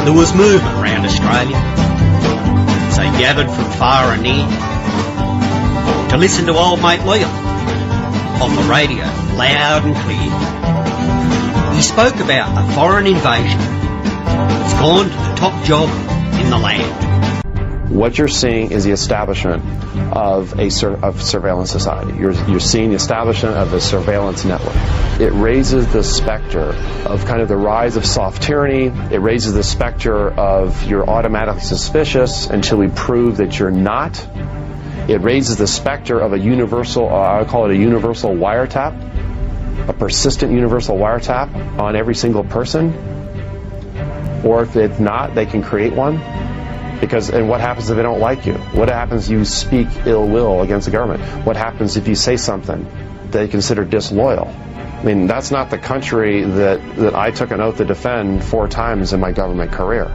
There was movement around Australia, so gathered from far and near to listen to old mate Leon on the radio, loud and clear. He spoke about a foreign invasion that's gone to the top job in the land. What you're seeing is the establishment of surveillance society. You're seeing the establishment of a surveillance network. It raises the specter of kind of the rise of soft tyranny. It raises the specter of you're automatically suspicious until we prove that you're not. It raises the specter of a universal, I call it a universal wiretap, a persistent universal wiretap on every single person. Or if it's not, they can create one. And what happens if they don't like you? What happens if you speak ill will against the government? What happens if you say something they consider disloyal? I mean, that's not the country that I took an oath to defend 4 times in my government career.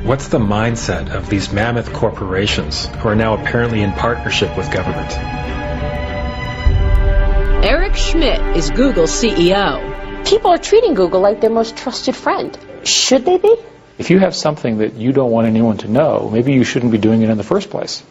What's the mindset of these mammoth corporations who are now apparently in partnership with government? Eric Schmidt is Google's CEO. People are treating Google like their most trusted friend. Should they be? If you have something that you don't want anyone to know, maybe you shouldn't be doing it in the first place.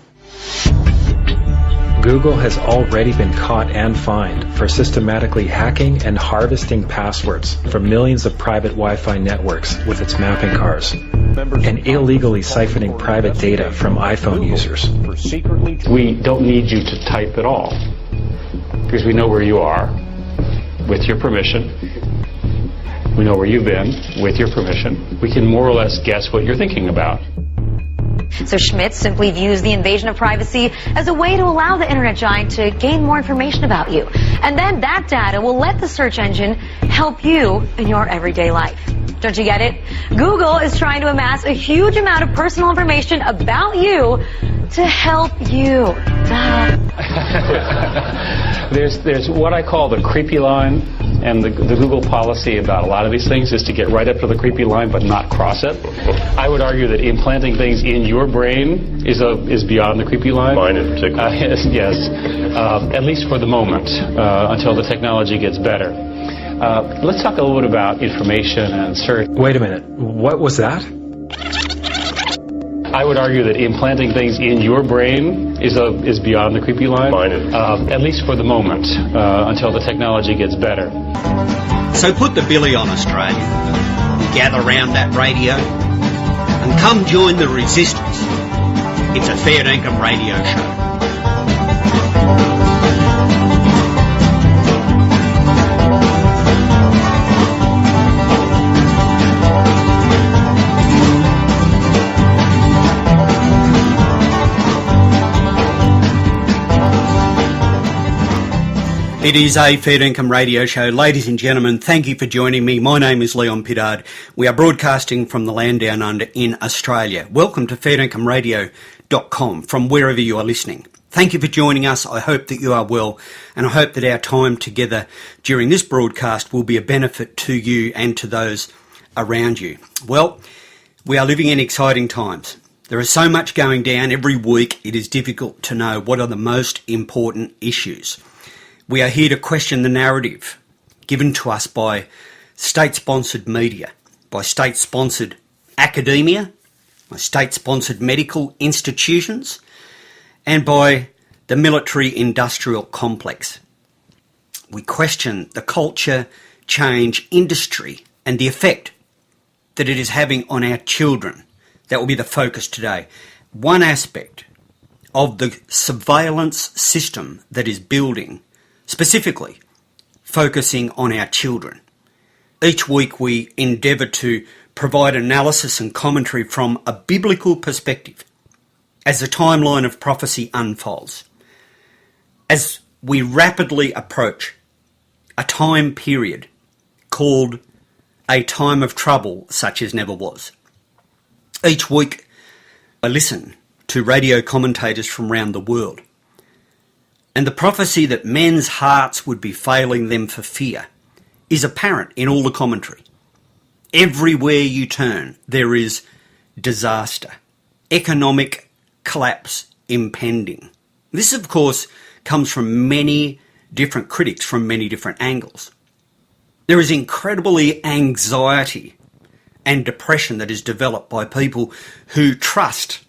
Google has already been caught and fined for systematically hacking and harvesting passwords from millions of private Wi-Fi networks with its mapping cars, and illegally siphoning private data from iPhone users. We don't need you to type at all, because we know where you are, with your permission. We know where you've been, with your permission. We can more or less guess what you're thinking about. So Schmidt simply views the invasion of privacy as a way to allow the internet giant to gain more information about you. And then that data will let the search engine help you in your everyday life. Don't you get it? Google is trying to amass a huge amount of personal information about you to help you. There's what I call the creepy line, and the Google policy about a lot of these things is to get right up to the creepy line but not cross it. I would argue that implanting things in your brain is beyond the creepy line. Mine in particular. Yes. At least for the moment, until the technology gets better. Let's talk a little bit about information and search. Wait a minute. What was that? I would argue that implanting things in your brain is beyond the creepy line. Mine is. At least for the moment, until the technology gets better. So put the billy on, Australia, gather round that radio, and come join the resistance. It's a Fair Dinkum Radio show. It is a Fair Dinkum Radio show. Ladies and gentlemen, thank you for joining me. My name is Leon Pittard. We are broadcasting from the land down under in Australia. Welcome to fairdinkumradio.com from wherever you are listening. Thank you for joining us. I hope that you are well, and I hope that our time together during this broadcast will be a benefit to you and to those around you. Well, we are living in exciting times. There is so much going down every week, it is difficult to know what are the most important issues. We are here to question the narrative given to us by state-sponsored media, by state-sponsored academia, by state-sponsored medical institutions, and by the military-industrial complex. We question the culture, change, industry, and the effect that it is having on our children. That will be the focus today. One aspect of the surveillance system that is building, specifically focusing on our children. Each week we endeavour to provide analysis and commentary from a biblical perspective as the timeline of prophecy unfolds. As we rapidly approach a time period called a time of trouble such as never was. Each week I listen to radio commentators from around the world, and the prophecy that men's hearts would be failing them for fear is apparent in all the commentary. Everywhere you turn, there is disaster, economic collapse impending. This, of course, comes from many different critics from many different angles. There is incredibly anxiety and depression that is developed by people who trust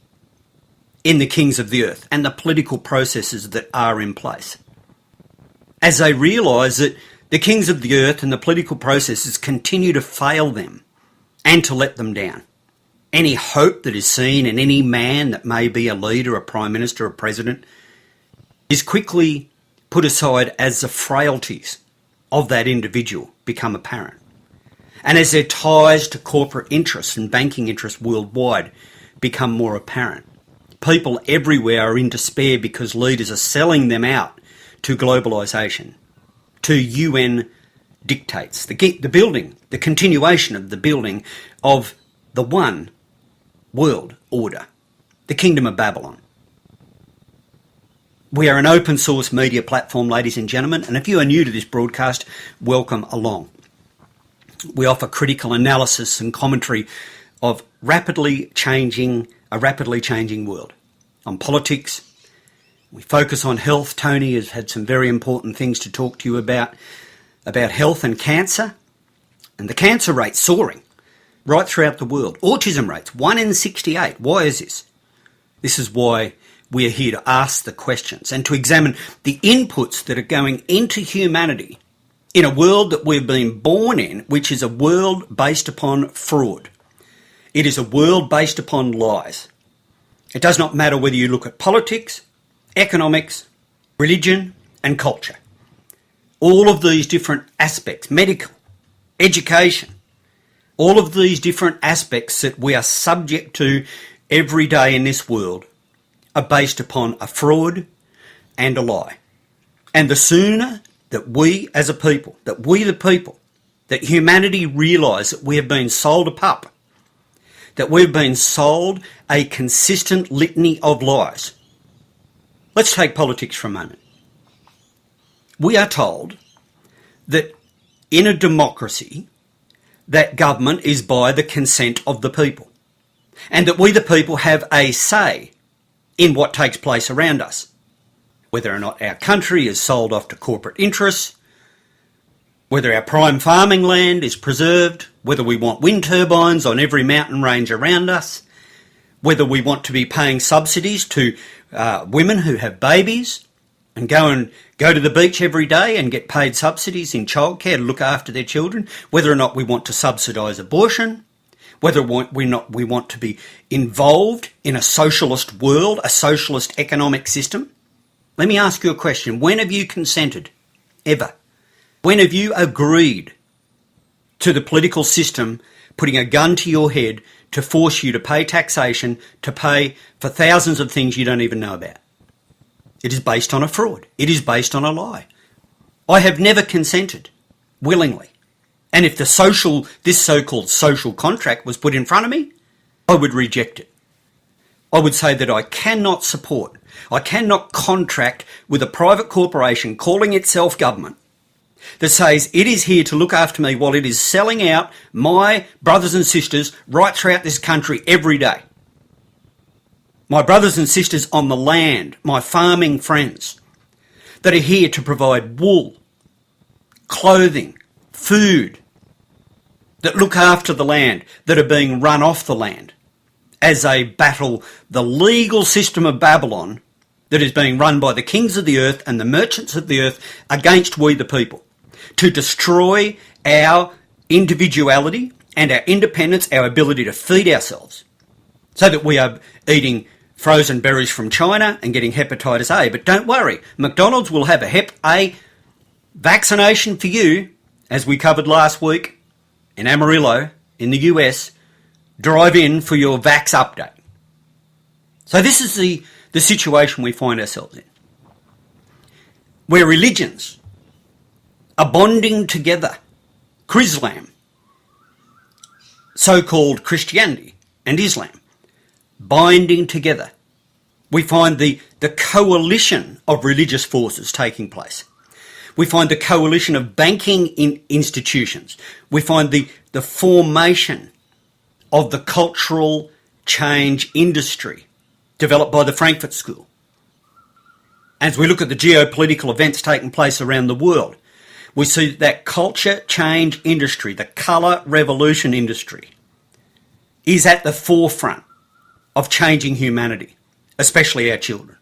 in the kings of the earth and the political processes that are in place. As they realise that the kings of the earth and the political processes continue to fail them and to let them down. Any hope that is seen in any man that may be a leader, a prime minister, a president, is quickly put aside as the frailties of that individual become apparent. And as their ties to corporate interests and banking interests worldwide become more apparent, people everywhere are in despair because leaders are selling them out to globalisation, to UN dictates, the continuation of the building of the one world order, the Kingdom of Babylon. We are an open source media platform, ladies and gentlemen, and if you are new to this broadcast, welcome along. We offer critical analysis and commentary of a rapidly changing world. On politics, we focus on health. Tony has had some very important things to talk to you about health and cancer, and the cancer rate soaring right throughout the world. Autism rates, 1 in 68. Why is this? This is why we are here to ask the questions and to examine the inputs that are going into humanity in a world that we've been born in, which is a world based upon fraud. It is a world based upon lies. It does not matter whether you look at politics, economics, religion and culture. All of these different aspects, medical, education, all of these different aspects that we are subject to every day in this world are based upon a fraud and a lie. And the sooner that we as a people, that humanity realise that we have been sold a pup, that we've been sold a consistent litany of lies. Let's take politics for a moment. We are told that in a democracy, that government is by the consent of the people, and that we the people have a say in what takes place around us, whether or not our country is sold off to corporate interests, whether our prime farming land is preserved, whether we want wind turbines on every mountain range around us, whether we want to be paying subsidies to women who have babies and go to the beach every day and get paid subsidies in childcare to look after their children, whether or not we want to subsidise abortion, whether we want to be involved in a socialist world, a socialist economic system. Let me ask you a question. When have you consented? Ever? When have you agreed to the political system putting a gun to your head to force you to pay taxation, to pay for thousands of things you don't even know about? It is based on a fraud. It is based on a lie. I have never consented willingly. And if this so-called social contract was put in front of me, I would reject it. I would say that I cannot contract with a private corporation calling itself government that says it is here to look after me while it is selling out my brothers and sisters right throughout this country every day. My brothers and sisters on the land, my farming friends, that are here to provide wool, clothing, food, that look after the land, that are being run off the land as they battle the legal system of Babylon that is being run by the kings of the earth and the merchants of the earth against we the people, to destroy our individuality and our independence, our ability to feed ourselves, so that we are eating frozen berries from China and getting hepatitis A. But don't worry, McDonald's will have a Hep A vaccination for you, as we covered last week in Amarillo in the US. Drive in for your Vax update. So this is the situation we find ourselves in, where religions are bonding together. Chrislam, so-called Christianity and Islam, binding together. We find the coalition of religious forces taking place. We find the coalition of banking institutions. We find the formation of the cultural change industry developed by the Frankfurt School. As we look at the geopolitical events taking place around the world, we see that culture change industry, the colour revolution industry, is at the forefront of changing humanity, especially our children.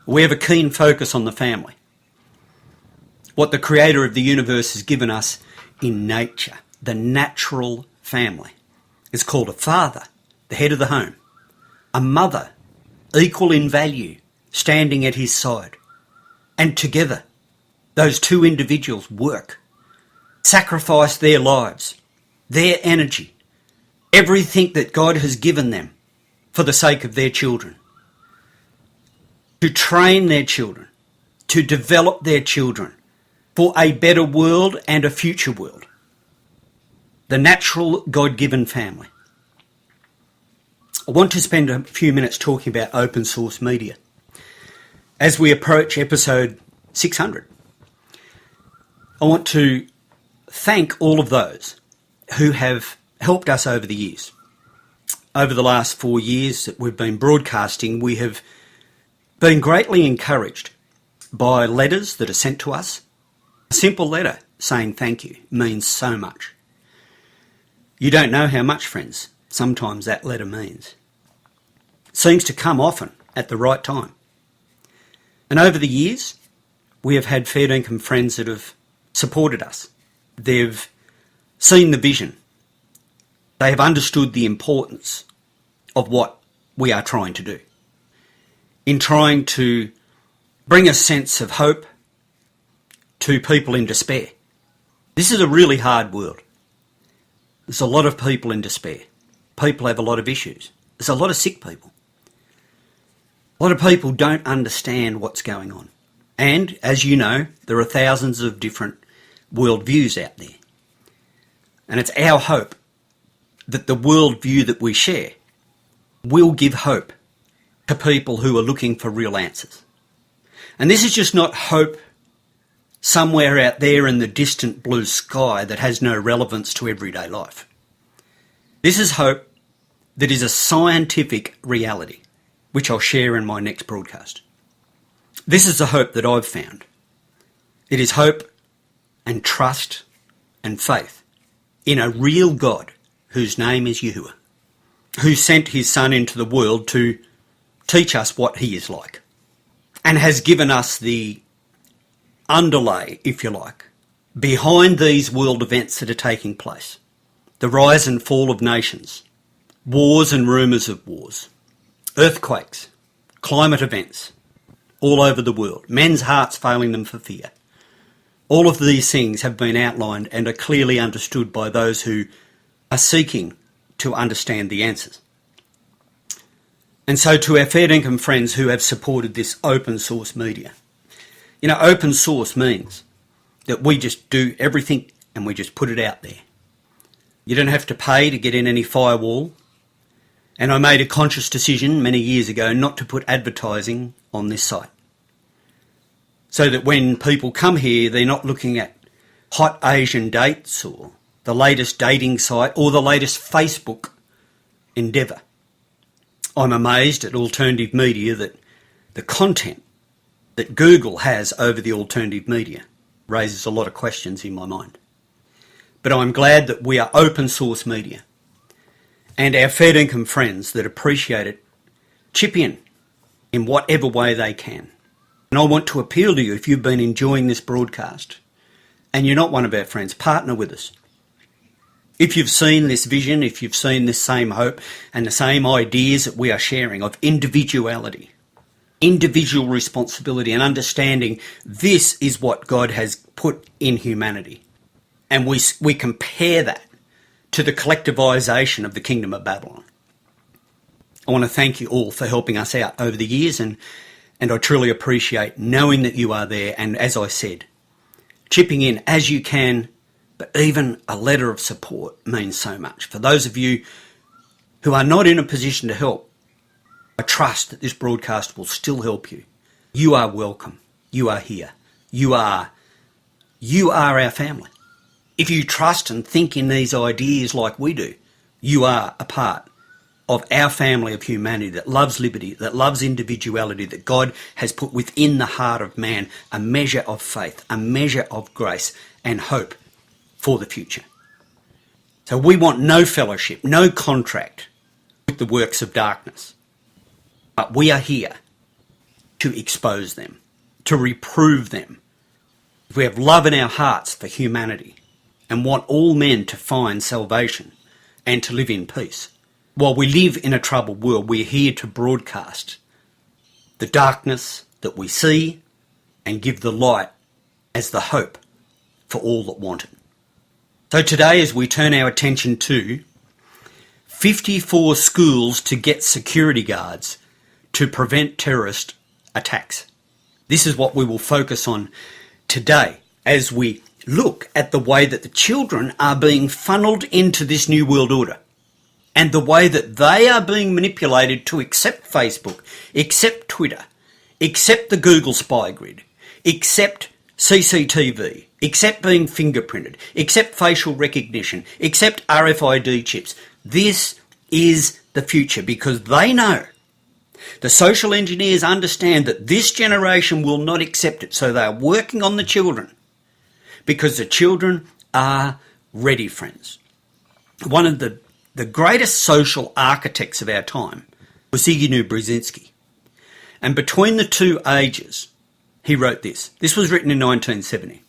We have a keen focus on the family, what the Creator of the universe has given us in nature. The natural family is called a father, the head of the home, a mother, equal in value, standing at his side, and together those two individuals work, sacrifice their lives, their energy, everything that God has given them for the sake of their children, to train their children, to develop their children for a better world and a future world. The natural God-given family. I want to spend a few minutes talking about open source media as we approach episode 600. I want to thank all of those who have helped us over the years. Over the last 4 years that we've been broadcasting, we have been greatly encouraged by letters that are sent to us. A simple letter saying thank you means so much. You don't know how much, friends, sometimes that letter means. It seems to come often at the right time. And over the years, we have had Fairdinkum friends that have supported us. They've seen the vision. They have understood the importance of what we are trying to do in trying to bring a sense of hope to people in despair. This is a really hard world. There's a lot of people in despair. People have a lot of issues. There's a lot of sick people. A lot of people don't understand what's going on. And, as you know, there are thousands of different worldviews out there. And it's our hope that the worldview that we share will give hope to people who are looking for real answers. And this is just not hope somewhere out there in the distant blue sky that has no relevance to everyday life. This is hope that is a scientific reality, which I'll share in my next broadcast. This is the hope that I've found. It is hope and trust and faith in a real God whose name is Yahuwah, who sent his Son into the world to teach us what he is like, and has given us the underlay, if you like, behind these world events that are taking place. The rise and fall of nations, wars and rumours of wars, earthquakes, climate events all over the world, men's hearts failing them for fear. All of these things have been outlined and are clearly understood by those who are seeking to understand the answers. And so to our Fairdinkum friends who have supported this open source media, you know, open source means that we just do everything and we just put it out there. You don't have to pay to get in any firewall. And I made a conscious decision many years ago not to put advertising on this site, so that when people come here, they're not looking at hot Asian dates or the latest dating site or the latest Facebook endeavour. I'm amazed at alternative media that the content that Google has over the alternative media raises a lot of questions in my mind. But I'm glad that we are open source media, and our Fairdinkum friends that appreciate it chip in whatever way they can. And I want to appeal to you, if you've been enjoying this broadcast and you're not one of our friends, partner with us. If you've seen this vision, if you've seen this same hope and the same ideas that we are sharing of individuality, individual responsibility and understanding this is what God has put in humanity, and we compare that to the collectivisation of the Kingdom of Babylon. I want to thank you all for helping us out over the years, and I truly appreciate knowing that you are there, and as I said, chipping in as you can, but even a letter of support means so much. For those of you who are not in a position to help, I trust that this broadcast will still help you. You are welcome. You are here. You are our family. If you trust and think in these ideas like we do, you are a part of our family of humanity that loves liberty, that loves individuality, that God has put within the heart of man a measure of faith, a measure of grace and hope for the future. So we want no fellowship, no contract with the works of darkness. But we are here to expose them, to reprove them. If we have love in our hearts for humanity and want all men to find salvation and to live in peace, while we live in a troubled world, we're here to broadcast the darkness that we see and give the light as the hope for all that want it. So today, as we turn our attention to 54 schools to get security guards to prevent terrorist attacks, this is what we will focus on today as we look at the way that the children are being funneled into this new world order and the way that they are being manipulated to accept Facebook, accept Twitter, accept the Google spy grid, accept CCTV, accept being fingerprinted, accept facial recognition, accept RFID chips. This is the future because they know, the social engineers understand that this generation will not accept it, so they are working on the children because the children are ready, friends. One of the greatest social architects of our time was Zbigniew Brzezinski. And between the two ages, he wrote this. This was written in 1970.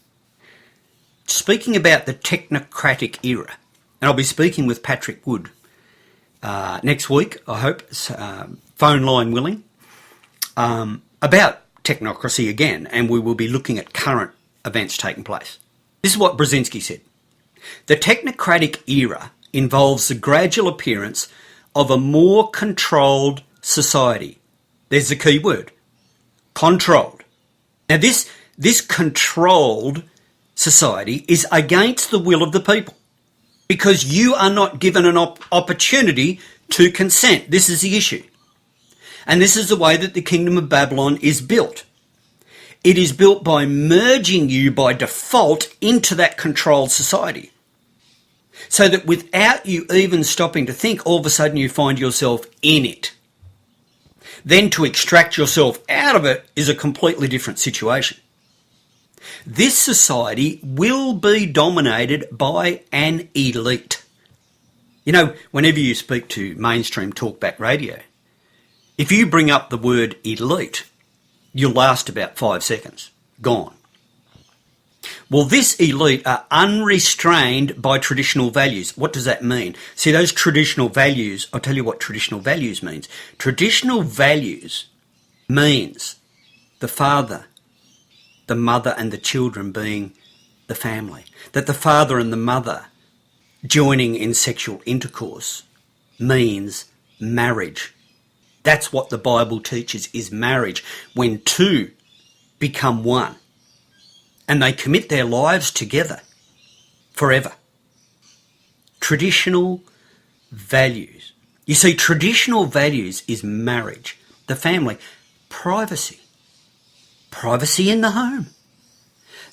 Speaking about the technocratic era, and I'll be speaking with Patrick Wood next week, I hope, phone line willing, about technocracy again, and we will be looking at current events taking place. This is what Brzezinski said. The technocratic era involves the gradual appearance of a more controlled society. There's the key word, controlled. Now this controlled society is against the will of the people because you are not given an opportunity to consent. This is the issue. And this is the way that the kingdom of Babylon is built. It is built by merging you by default into that controlled society. So that without you even stopping to think, all of a sudden you find yourself in it. Then to extract yourself out of it is a completely different situation. This society will be dominated by an elite. You know, whenever you speak to mainstream talkback radio, if you bring up the word elite, you'll last about 5 seconds. Gone. Well, this elite are unrestrained by traditional values. What does that mean? See, those traditional values, I'll tell you what traditional values means. Traditional values means the father, the mother and the children being the family. That the father and the mother joining in sexual intercourse means marriage. That's what the Bible teaches is marriage, when two become one and they commit their lives together forever. Traditional values. You see, traditional values is marriage, the family, privacy. Privacy in the home.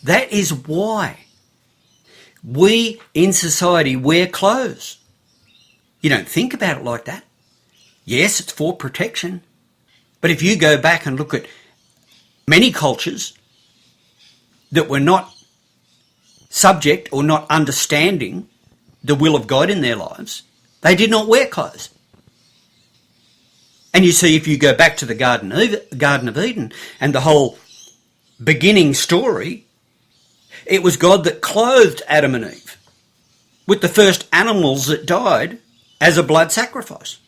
That is why we in society wear clothes. You don't think about it like that. Yes, it's for protection. But if you go back and look at many cultures that were not subject or not understanding the will of God in their lives, they did not wear clothes. And you see, if you go back to the Garden of Eden and the whole beginning story, it was God that clothed Adam and Eve with the first animals that died as a blood sacrifice.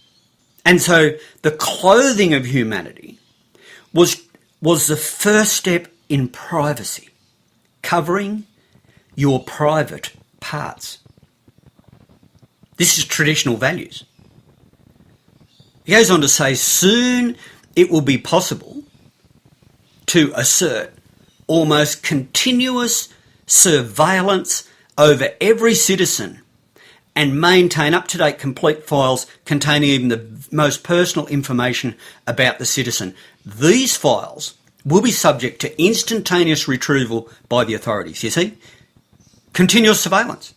And so the clothing of humanity was the first step in privacy, covering your private parts. This is traditional values. He goes on to say, soon it will be possible to assert almost continuous surveillance over every citizen and maintain up-to-date complete files containing even the most personal information about the citizen. These files will be subject to instantaneous retrieval by the authorities. You see? Continuous surveillance.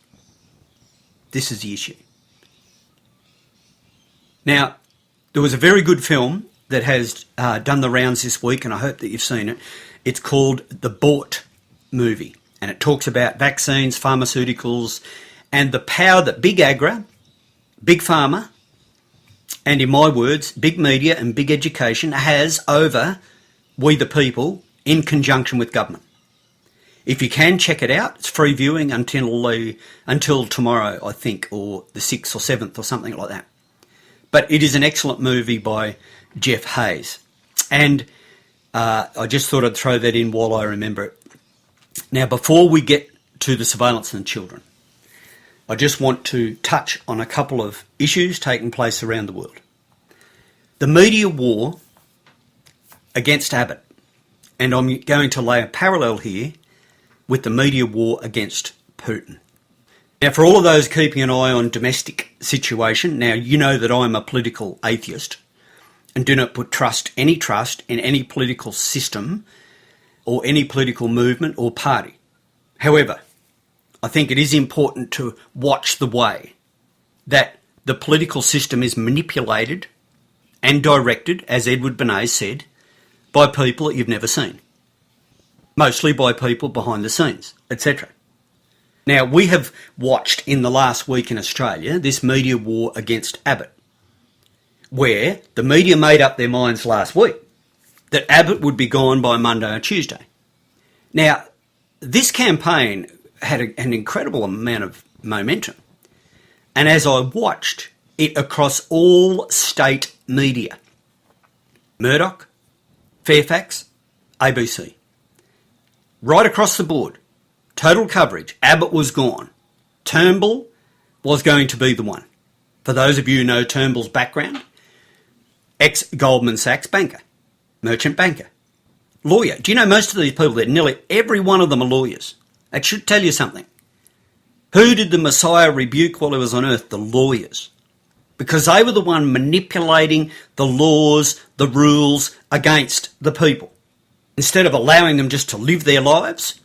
This is the issue. Now, there was a very good film that has done the rounds this week, and I hope that you've seen it. It's called The Bought Movie, and it talks about vaccines, pharmaceuticals, and the power that big agri, big pharma, and in my words, big media and big education has over we the people in conjunction with government. If you can, check it out. It's free viewing until tomorrow, I think, or the 6th or 7th or something like that. But it is an excellent movie by Jeff Hayes. And I just thought I'd throw that in while I remember it. Now, before we get to the surveillance on children, I just want to touch on a couple of issues taking place around the world. The media war against Abbott, and I'm going to lay a parallel here with the media war against Putin. Now, for all of those keeping an eye on domestic situation, now you know that I'm a political atheist and do not put any trust in any political system or any political movement or party. However, I think it is important to watch the way that the political system is manipulated and directed, as Edward Bernays said, by people that you've never seen. Mostly by people behind the scenes, etc. Now, we have watched in the last week in Australia this media war against Abbott, where the media made up their minds last week that Abbott would be gone by Monday or Tuesday. Now, this campaign had an incredible amount of momentum, and as I watched it across all state media, Murdoch, Fairfax, ABC, right across the board, total coverage, Abbott was gone. Turnbull was going to be the one. For those of you who know Turnbull's background, ex-Goldman Sachs banker, merchant banker, lawyer. Do you know most of these people, nearly every one of them are lawyers? That should tell you something. Who did the Messiah rebuke while he was on earth? The lawyers. Because they were the one manipulating the laws, the rules against the people. Instead of allowing them just to live their lives,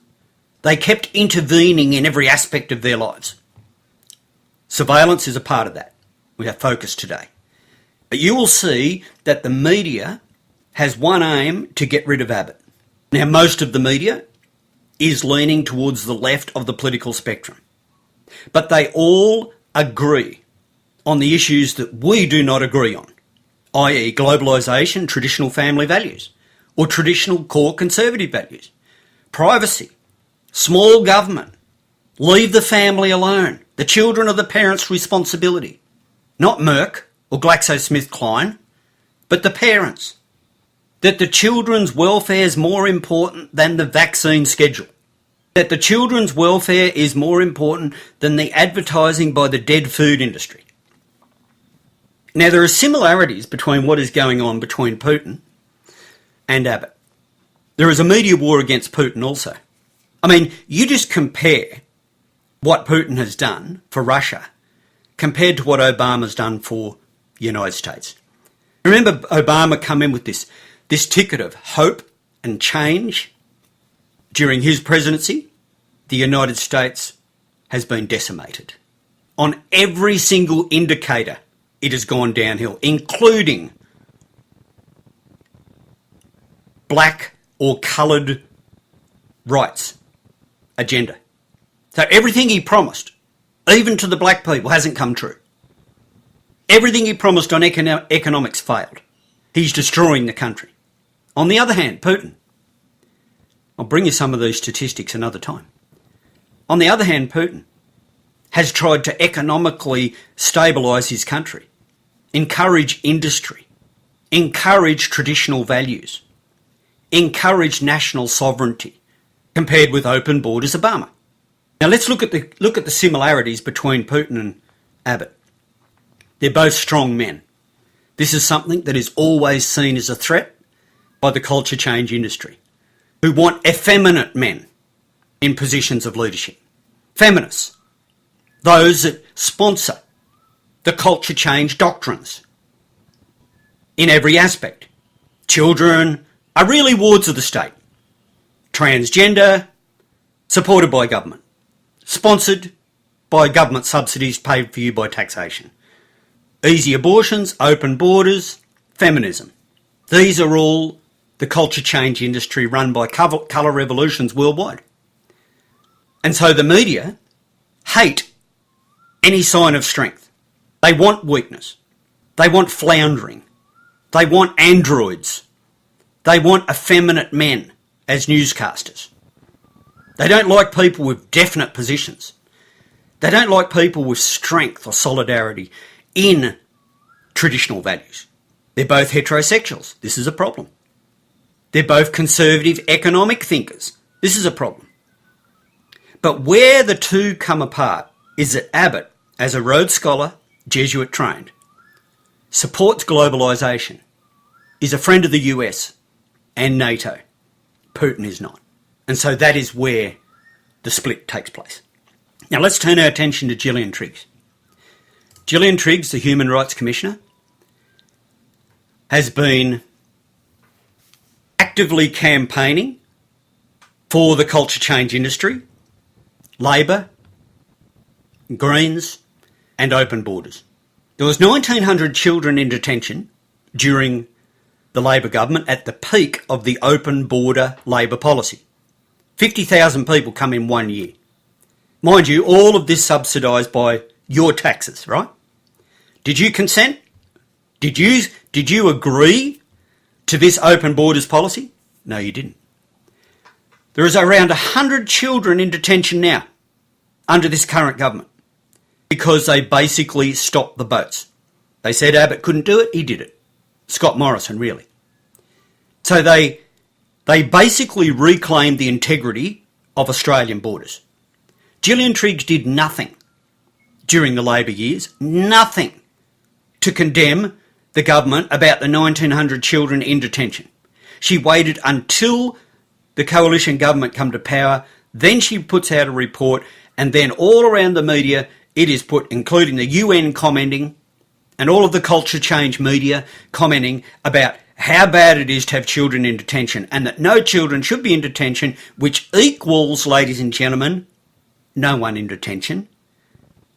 they kept intervening in every aspect of their lives. Surveillance is a part of that. We have focus today. But you will see that the media has one aim: to get rid of Abbott. Now, most of the media is leaning towards the left of the political spectrum. But they all agree on the issues that we do not agree on, i.e. globalisation, traditional family values, or traditional core conservative values, privacy, small government, leave the family alone, the children are the parents' responsibility, not Merck or GlaxoSmithKline, but the parents, that the children's welfare is more important than the vaccine schedule, that the children's welfare is more important than the advertising by the dead food industry. Now, there are similarities between what is going on between Putin and Abbott. There is a media war against Putin also. I mean, you just compare what Putin has done for Russia compared to what Obama's done for the United States. Remember, Obama come in with this ticket of hope and change. During his presidency, the United States has been decimated. On every single indicator, it has gone downhill, including black or coloured rights agenda. So everything he promised, even to the black people, hasn't come true. Everything he promised on economics failed. He's destroying the country. On the other hand, Putin, I'll bring you some of these statistics another time. On the other hand, Putin has tried to economically stabilise his country, encourage industry, encourage traditional values, encourage national sovereignty, compared with open borders Obama. Now let's look at the similarities between Putin and Abbott. They're both strong men. This is something that is always seen as a threat by the culture change industry, who want effeminate men in positions of leadership. Feminists, those that sponsor the culture change doctrines in every aspect. Children are really wards of the state. Transgender, supported by government. Sponsored by government subsidies paid for you by taxation. Easy abortions, open borders, feminism. These are all the culture change industry run by colour revolutions worldwide. And so the media hate any sign of strength. They want weakness. They want floundering. They want androids. They want effeminate men as newscasters. They don't like people with definite positions. They don't like people with strength or solidarity in traditional values. They're both heterosexuals. This is a problem. They're both conservative economic thinkers. This is a problem. But where the two come apart is that Abbott, as a Rhodes Scholar, Jesuit trained, supports globalisation, is a friend of the US and NATO. Putin is not. And so that is where the split takes place. Now let's turn our attention to Gillian Triggs. Gillian Triggs, the Human Rights Commissioner, has been actively campaigning for the culture change industry, Labor, Greens and open borders. There was 1,900 children in detention during the Labor government at the peak of the open border Labor policy. 50,000 people come in 1 year. Mind you, all of this subsidised by your taxes, right? Did you consent? Did you agree to this open borders policy? No, you didn't. There is around 100 children in detention now under this current government because they basically stopped the boats. They said Abbott couldn't do it, he did it. Scott Morrison, really. So they basically reclaimed the integrity of Australian borders. Gillian Triggs did nothing during the Labor years, nothing to condemn the government about the 1,900 children in detention. She waited until the coalition government come to power, then she puts out a report, and then all around the media it is put, including the UN commenting and all of the culture change media commenting about how bad it is to have children in detention and that no children should be in detention, which equals, ladies and gentlemen, no one in detention.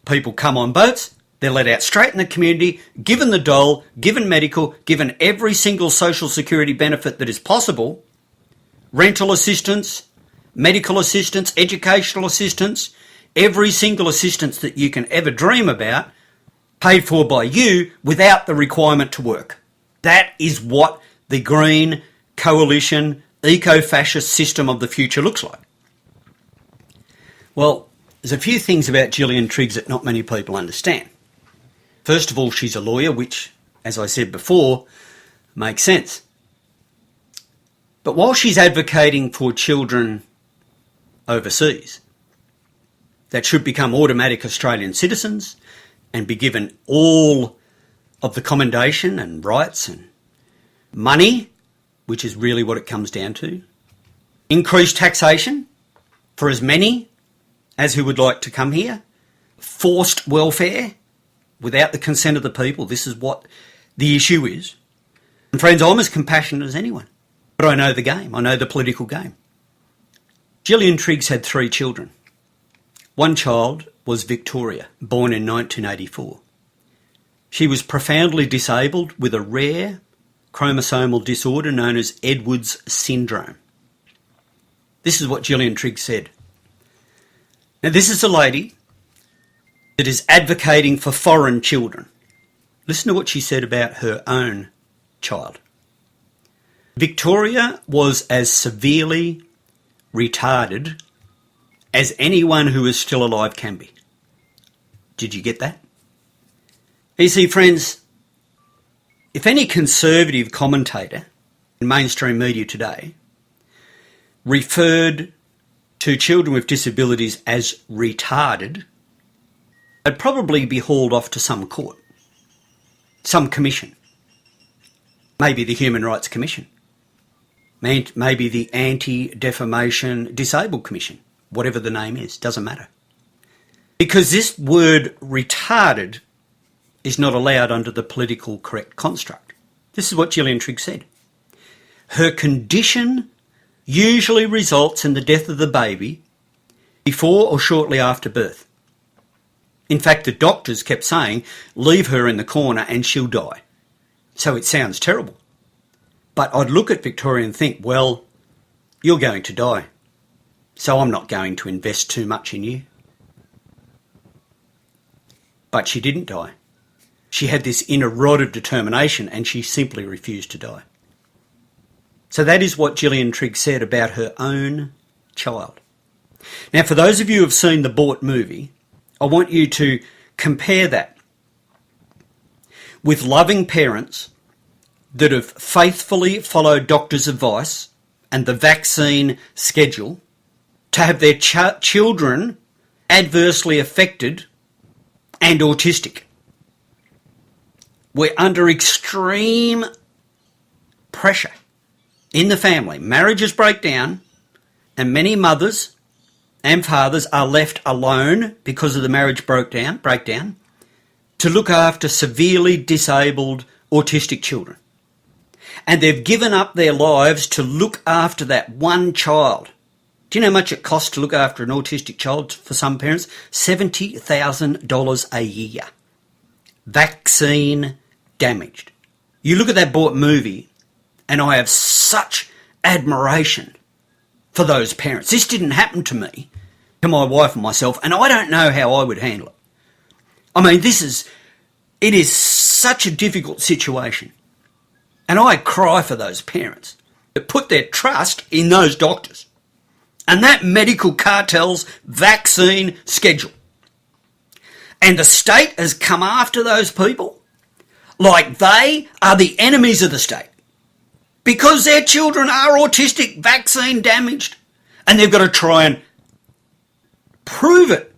People come on boats, they're let out straight in the community, given the dole, given medical, given every single social security benefit that is possible, rental assistance, medical assistance, educational assistance, every single assistance that you can ever dream about, paid for by you without the requirement to work. That is what the Green Coalition eco-fascist system of the future looks like. Well, there's a few things about Gillian Triggs that not many people understand. First of all, she's a lawyer, which, as I said before, makes sense. But while she's advocating for children overseas that should become automatic Australian citizens and be given all of the commendation and rights and money, which is really what it comes down to, increased taxation for as many as who would like to come here, forced welfare without the consent of the people. This is what the issue is. And friends, I'm as compassionate as anyone, but I know the game. I know the political game. Gillian Triggs had 3 children. One child was Victoria, born in 1984. She was profoundly disabled with a rare chromosomal disorder known as Edwards syndrome. This is what Gillian Triggs said. Now, this is a lady that is advocating for foreign children. Listen to what she said about her own child. Victoria was as severely retarded as anyone who is still alive can be. Did you get that? You see, friends, if any conservative commentator in mainstream media today referred to children with disabilities as retarded, they'd probably be hauled off to some court, some commission, maybe the Human Rights Commission, maybe the Anti-Defamation Disabled Commission, whatever the name is, doesn't matter. Because this word retarded is not allowed under the political correct construct. This is what Gillian Triggs said. Her condition usually results in the death of the baby before or shortly after birth. In fact, the doctors kept saying, leave her in the corner and she'll die. So it sounds terrible. But I'd look at Victoria and think, well, you're going to die, so I'm not going to invest too much in you. But she didn't die. She had this inner rod of determination and she simply refused to die. So that is what Gillian Triggs said about her own child. Now, for those of you who have seen the Bought movie, I want you to compare that with loving parents that have faithfully followed doctors' advice and the vaccine schedule to have their children adversely affected and autistic. We're under extreme pressure in the family. Marriages break down and many mothers and fathers are left alone because of the marriage breakdown to look after severely disabled autistic children. And they've given up their lives to look after that one child. Do you know how much it costs to look after an autistic child for some parents? $70,000 a year. Vaccine damaged. You look at that Bought movie and I have such admiration for those parents. This didn't happen to me, to my wife and myself, and I don't know how I would handle it. I mean, it is such a difficult situation. And I cry for those parents that put their trust in those doctors and that medical cartel's vaccine schedule. And the state has come after those people like they are the enemies of the state because their children are autistic, vaccine damaged, and they've got to try and prove it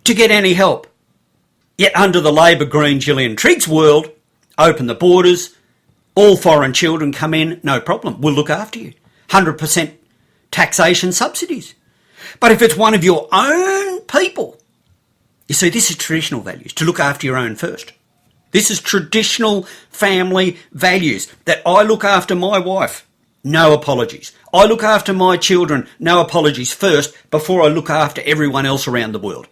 to get any help. Yet under the Labor Green Gillian Triggs world, open the borders, all foreign children come in, no problem, we'll look after you. 100% taxation subsidies. But if it's one of your own people, you see, this is traditional values, to look after your own first. This is traditional family values, that I look after my wife, no apologies. I look after my children, no apologies first, before I look after everyone else around the world.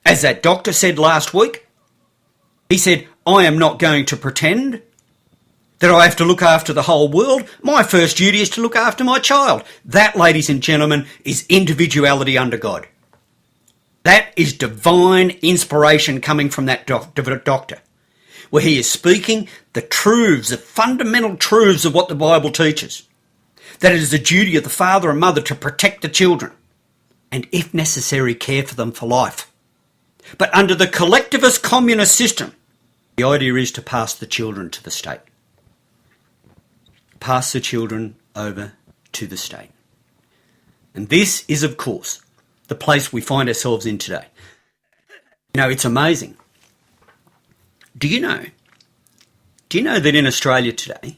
As that doctor said last week, he said, I am not going to pretend that I have to look after the whole world. My first duty is to look after my child. That, ladies and gentlemen, is individuality under God. That is divine inspiration coming from that doctor, where he is speaking the truths, the fundamental truths of what the Bible teaches. That it is the duty of the father and mother to protect the children and, if necessary, care for them for life. But under the collectivist communist system, the idea is to pass the children to the state. Pass the children over to the state. And this is, of course, the place we find ourselves in today. You know, it's amazing. Do you know that in Australia today,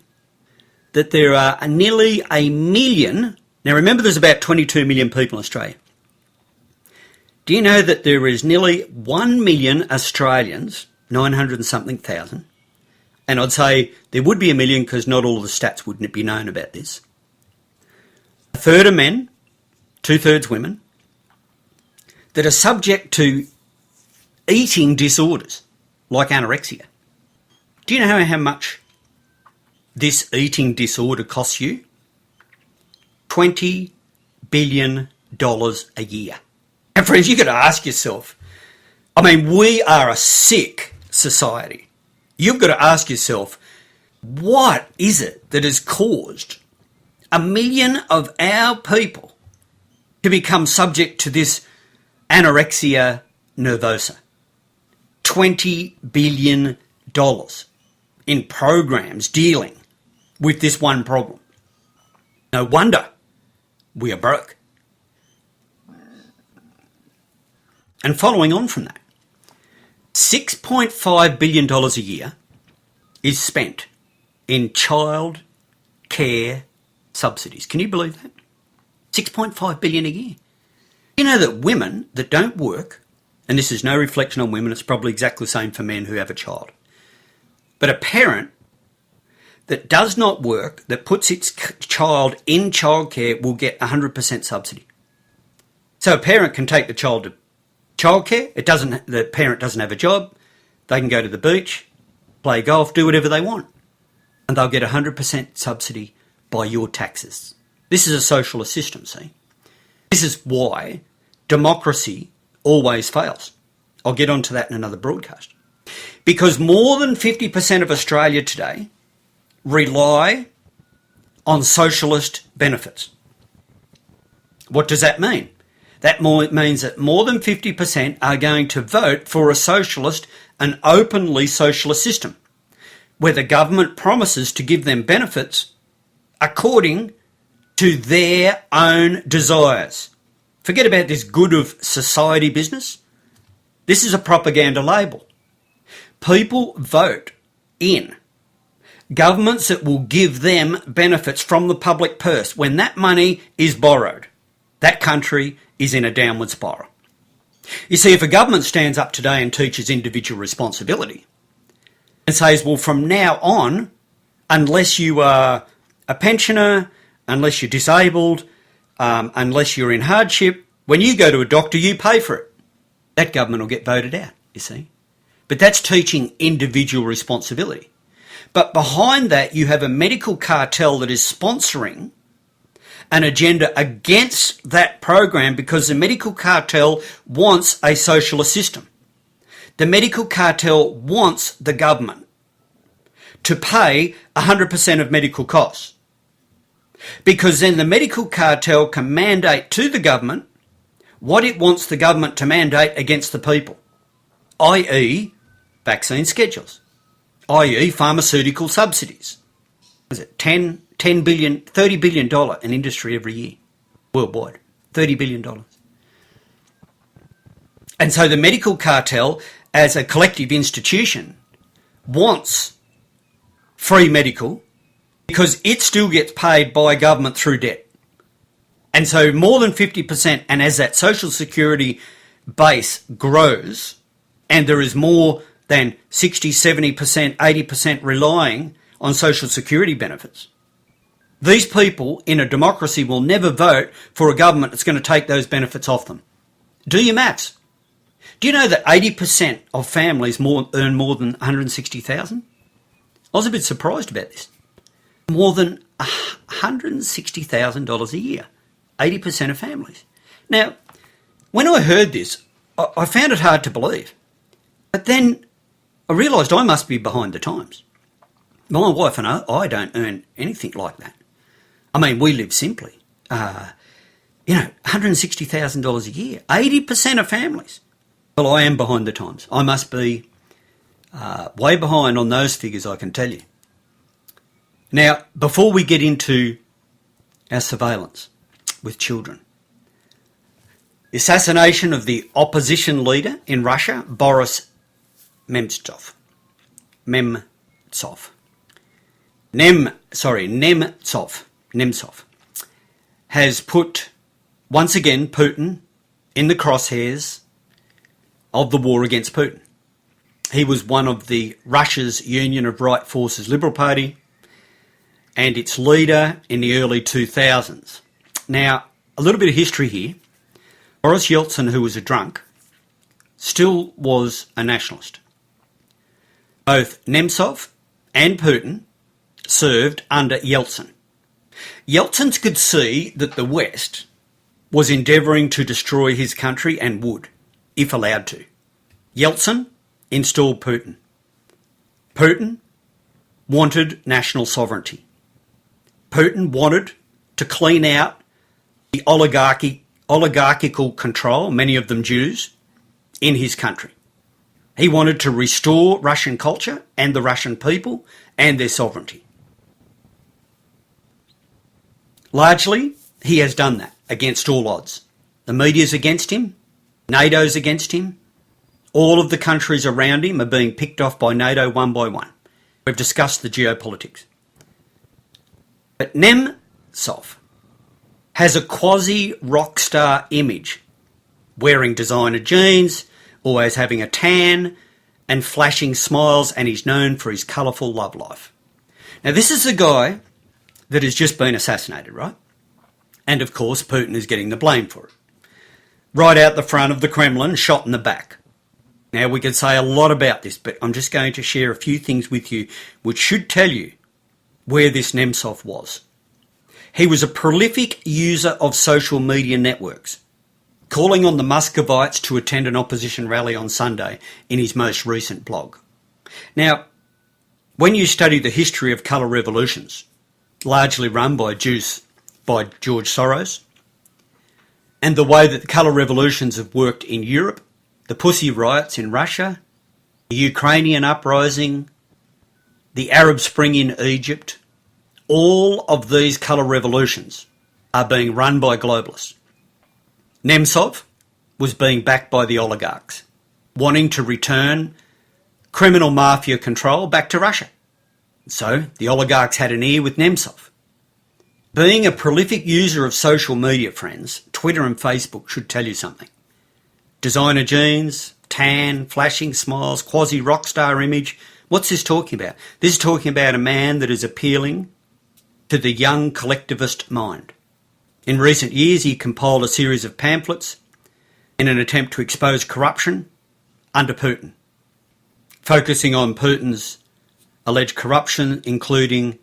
that there are nearly 1 million, now remember there's about 22 million people in Australia. Do you know that there is nearly 1 million Australians, 900 and something thousand, and I'd say there would be 1 million because not all of the stats wouldn't be known about this. 1/3 of men, 2/3 women, that are subject to eating disorders like anorexia. Do you know how much this eating disorder costs you? $20 billion a year. And friends, you've got to ask yourself, I mean, we are a sick society. You've got to ask yourself, what is it that has caused 1 million of our people to become subject to this anorexia nervosa? $20 billion in programs dealing with this one problem. No wonder we are broke. And following on from that, $6.5 billion a year is spent in child care subsidies. Can you believe that? $6.5 billion a year. You know that women that don't work, and this is no reflection on women, it's probably exactly the same for men who have a child, but a parent that does not work, that puts its child in childcare, will get 100% subsidy. So a parent can take the child to childcare. The parent doesn't have a job. They can go to the beach, play golf, do whatever they want, and they'll get 100% subsidy by your taxes. This is a socialist system, see? This is why democracy always fails. I'll get onto that in another broadcast. Because more than 50% of Australia today rely on socialist benefits. What does that mean? That means that more than 50% are going to vote for a socialist, an openly socialist system, where the government promises to give them benefits according to their own desires. Forget about this good of society business. This is a propaganda label. People vote in governments that will give them benefits from the public purse. When that money is borrowed, that country is in a downward spiral. You see, if a government stands up today and teaches individual responsibility and says, well, from now on, unless you are a pensioner, unless you're disabled, unless you're in hardship, when you go to a doctor, you pay for it. That government will get voted out, you see. But that's teaching individual responsibility. But behind that, you have a medical cartel that is sponsoring an agenda against that program because the medical cartel wants a socialist system. The medical cartel wants the government to pay 100% of medical costs, because then the medical cartel can mandate to the government what it wants the government to mandate against the people, i.e. vaccine schedules, i.e. pharmaceutical subsidies. Is it $10 billion, $30 billion in industry every year, worldwide, $30 billion. And so the medical cartel, as a collective institution, wants free medical because it still gets paid by government through debt. And so more than 50%, and as that social security base grows, and there is more than 60, 70%, 80% relying on social security benefits, these people in a democracy will never vote for a government that's going to take those benefits off them. Do your maths. Do you know that 80% of families earn more than $160,000? I was a bit surprised about this. More than $160,000 a year. 80% of families. Now, when I heard this, I found it hard to believe. But then I realised I must be behind the times. My wife and I don't earn anything like that. I mean, we live simply. $160,000 a year. 80% of families. Well, I am behind the times. I must be way behind on those figures, I can tell you. Now, before we get into our surveillance with children, the assassination of the opposition leader in Russia, Boris Nemtsov, has put, once again, Putin in the crosshairs of the war against Putin. He was one of the Russia's Union of Right Forces Liberal Party and its leader in the early 2000s. Now, a little bit of history here. Boris Yeltsin, who was a drunk, still was a nationalist. Both Nemtsov and Putin served under Yeltsin. Yeltsin could see that the West was endeavouring to destroy his country and would, if allowed to. Yeltsin installed Putin. Putin wanted national sovereignty. Putin wanted to clean out the oligarchical control, many of them Jews, in his country. He wanted to restore Russian culture and the Russian people and their sovereignty. Largely, he has done that against all odds. The media's against him, NATO's against him, all of the countries around him are being picked off by NATO one by one. We've discussed the geopolitics. But Nemtsov has a quasi-rock star image, wearing designer jeans, always having a tan and flashing smiles, and he's known for his colourful love life. Now, this is the guy that has just been assassinated, right? And, of course, Putin is getting the blame for it. Right out the front of the Kremlin, shot in the back. Now, we could say a lot about this, but I'm just going to share a few things with you which should tell you where this Nemtsov was. He was a prolific user of social media networks. calling on the Muscovites to attend an opposition rally on Sunday in his most recent blog. Now, when you study the history of colour revolutions, largely run by George Soros, and the way that the colour revolutions have worked in Europe, the Pussy Riots in Russia, the Ukrainian uprising, the Arab Spring in Egypt, all of these colour revolutions are being run by globalists. Nemtsov was being backed by the oligarchs, wanting to return criminal mafia control back to Russia. So the oligarchs had an ear with Nemtsov. Being a prolific user of social media, friends, Twitter and Facebook should tell you something. Designer jeans, tan, flashing smiles, quasi-rock star image. What's this talking about? This is talking about a man that is appealing to the young collectivist mind. In recent years, he compiled a series of pamphlets in an attempt to expose corruption under Putin, focusing on Putin's alleged corruption, including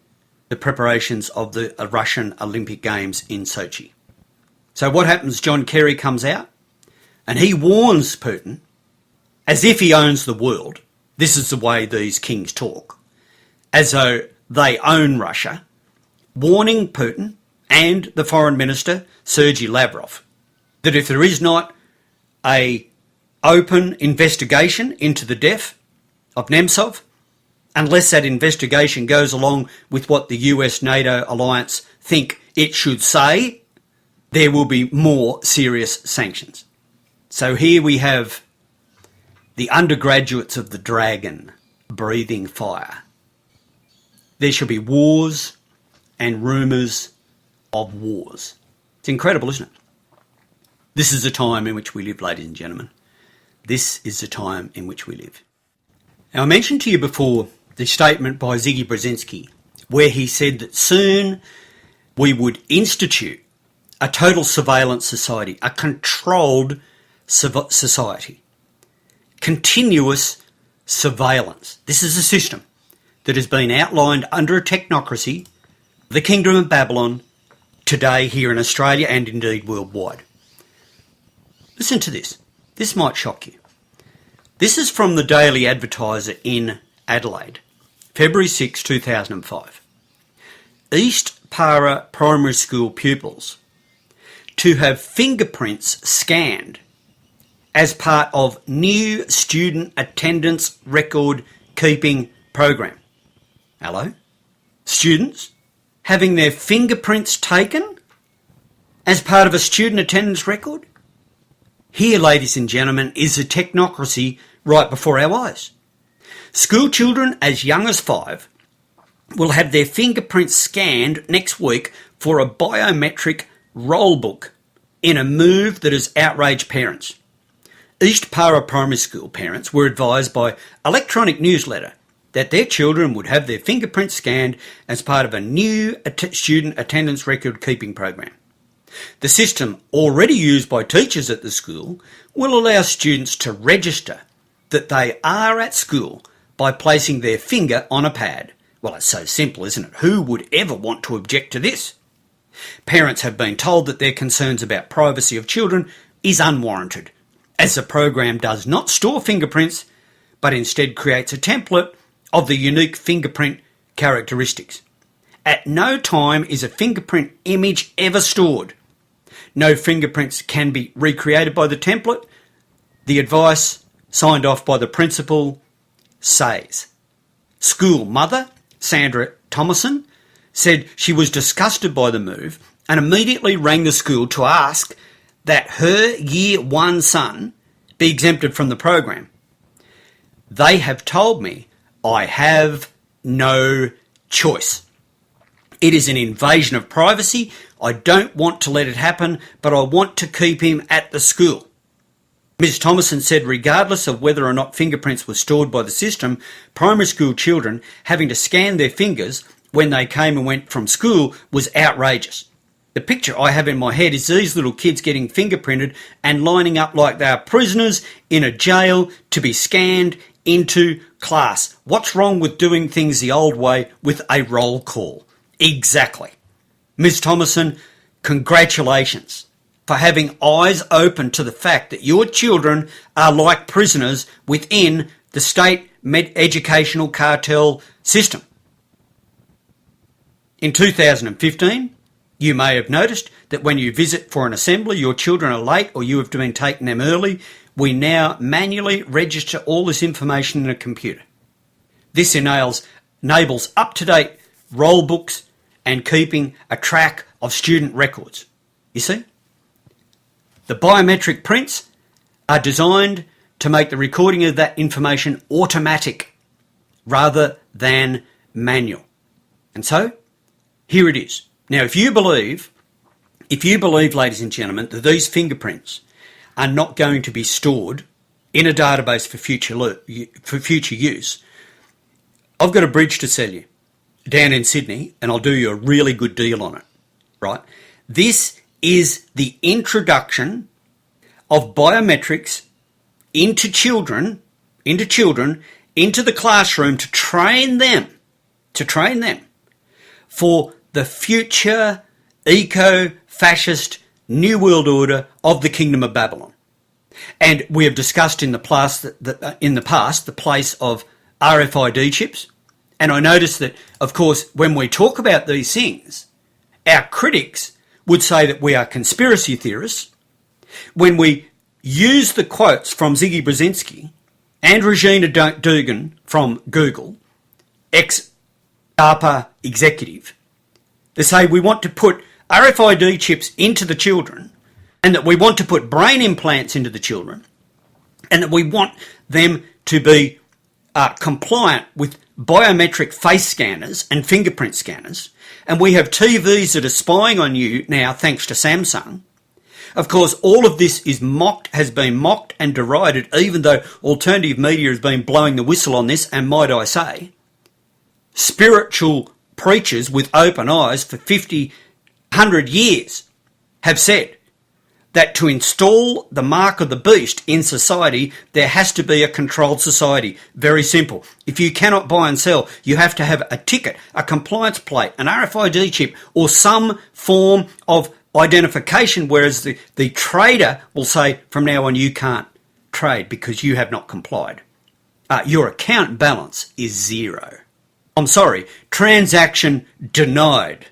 the preparations of the Russian Olympic Games in Sochi. So what happens? John Kerry comes out and he warns Putin, as if he owns the world. This is the way these kings talk, as though they own Russia, warning Putin and the Foreign Minister, Sergei Lavrov, that if there is not an open investigation into the death of Nemtsov, unless that investigation goes along with what the US-NATO alliance think it should say, there will be more serious sanctions. So here we have the undergraduates of the dragon breathing fire. There shall be wars and rumours of wars. It's incredible, isn't it? This is the time in which we live, ladies and gentlemen. This is the time in which we live. Now, I mentioned to you before the statement by Ziggy Brzezinski, where he said that soon we would institute a total surveillance society, a controlled society, continuous surveillance. This is a system that has been outlined under a technocracy, the Kingdom of Babylon, today here in Australia and indeed worldwide. Listen to this. This might shock you. This is from the Daily Advertiser in Adelaide, February 6, 2005. East Para Primary School pupils to have fingerprints scanned as part of new student attendance record keeping program. Hello? Students having their fingerprints taken as part of a student attendance record? Here, ladies and gentlemen, is a technocracy right before our eyes. School children as young as 5 will have their fingerprints scanned next week for a biometric roll book in a move that has outraged parents. East Para Primary School parents were advised by electronic newsletter that their children would have their fingerprints scanned as part of a new student attendance record keeping program. The system, already used by teachers at the school, will allow students to register that they are at school by placing their finger on a pad. Well, it's so simple, isn't it? Who would ever want to object to this? Parents have been told that their concerns about privacy of children is unwarranted, as the program does not store fingerprints, but instead creates a template of the unique fingerprint characteristics. At no time is a fingerprint image ever stored. No fingerprints can be recreated by the template. The advice, signed off by the principal, says. School mother, Sandra Thomason, said she was disgusted by the move and immediately rang the school to ask that her Year 1 son be exempted from the program. They have told me I have no choice. It is an invasion of privacy. I don't want to let it happen, but I want to keep him at the school. Ms. Thomason said regardless of whether or not fingerprints were stored by the system, primary school children having to scan their fingers when they came and went from school was outrageous. The picture I have in my head is these little kids getting fingerprinted and lining up like they are prisoners in a jail to be scanned into class. What's wrong with doing things the old way with a roll call? Exactly. Ms. Thomason, congratulations. for having eyes open to the fact that your children are like prisoners within the state educational cartel system. In 2015, you may have noticed that when you visit for an assembly, your children are late or you have been taking them early. We now manually register all this information in a computer. This enables up-to-date roll books and keeping a track of student records. You see? The biometric prints are designed to make the recording of that information automatic rather than manual. And so, here it is. Now, if you believe, ladies and gentlemen, that these fingerprints are not going to be stored in a database for future use, I've got a bridge to sell you down in Sydney, and I'll do you a really good deal on it, right? This is the introduction of biometrics into children, into the classroom to train them for the future eco-fascist New World Order of the Kingdom of Babylon. And we have discussed in the past the place of RFID chips. And I noticed that, of course, when we talk about these things, our critics would say that we are conspiracy theorists. When we use the quotes from Ziggy Brzezinski and Regina Dugan from Google, ex-DARPA executive, they say we want to put RFID chips into the children and that we want to put brain implants into the children and that we want them to be compliant with biometric face scanners and fingerprint scanners, and we have TVs that are spying on you now thanks to Samsung. Of course, all of this has been mocked and derided, even though alternative media has been blowing the whistle on this, and might I say, spiritual preachers with open eyes for 50, 100 years have said that to install the mark of the beast in society, there has to be a controlled society. Very simple. If you cannot buy and sell, you have to have a ticket, a compliance plate, an RFID chip, or some form of identification, whereas the trader will say, from now on you can't trade because you have not complied. Your account balance is zero. I'm sorry, transaction denied.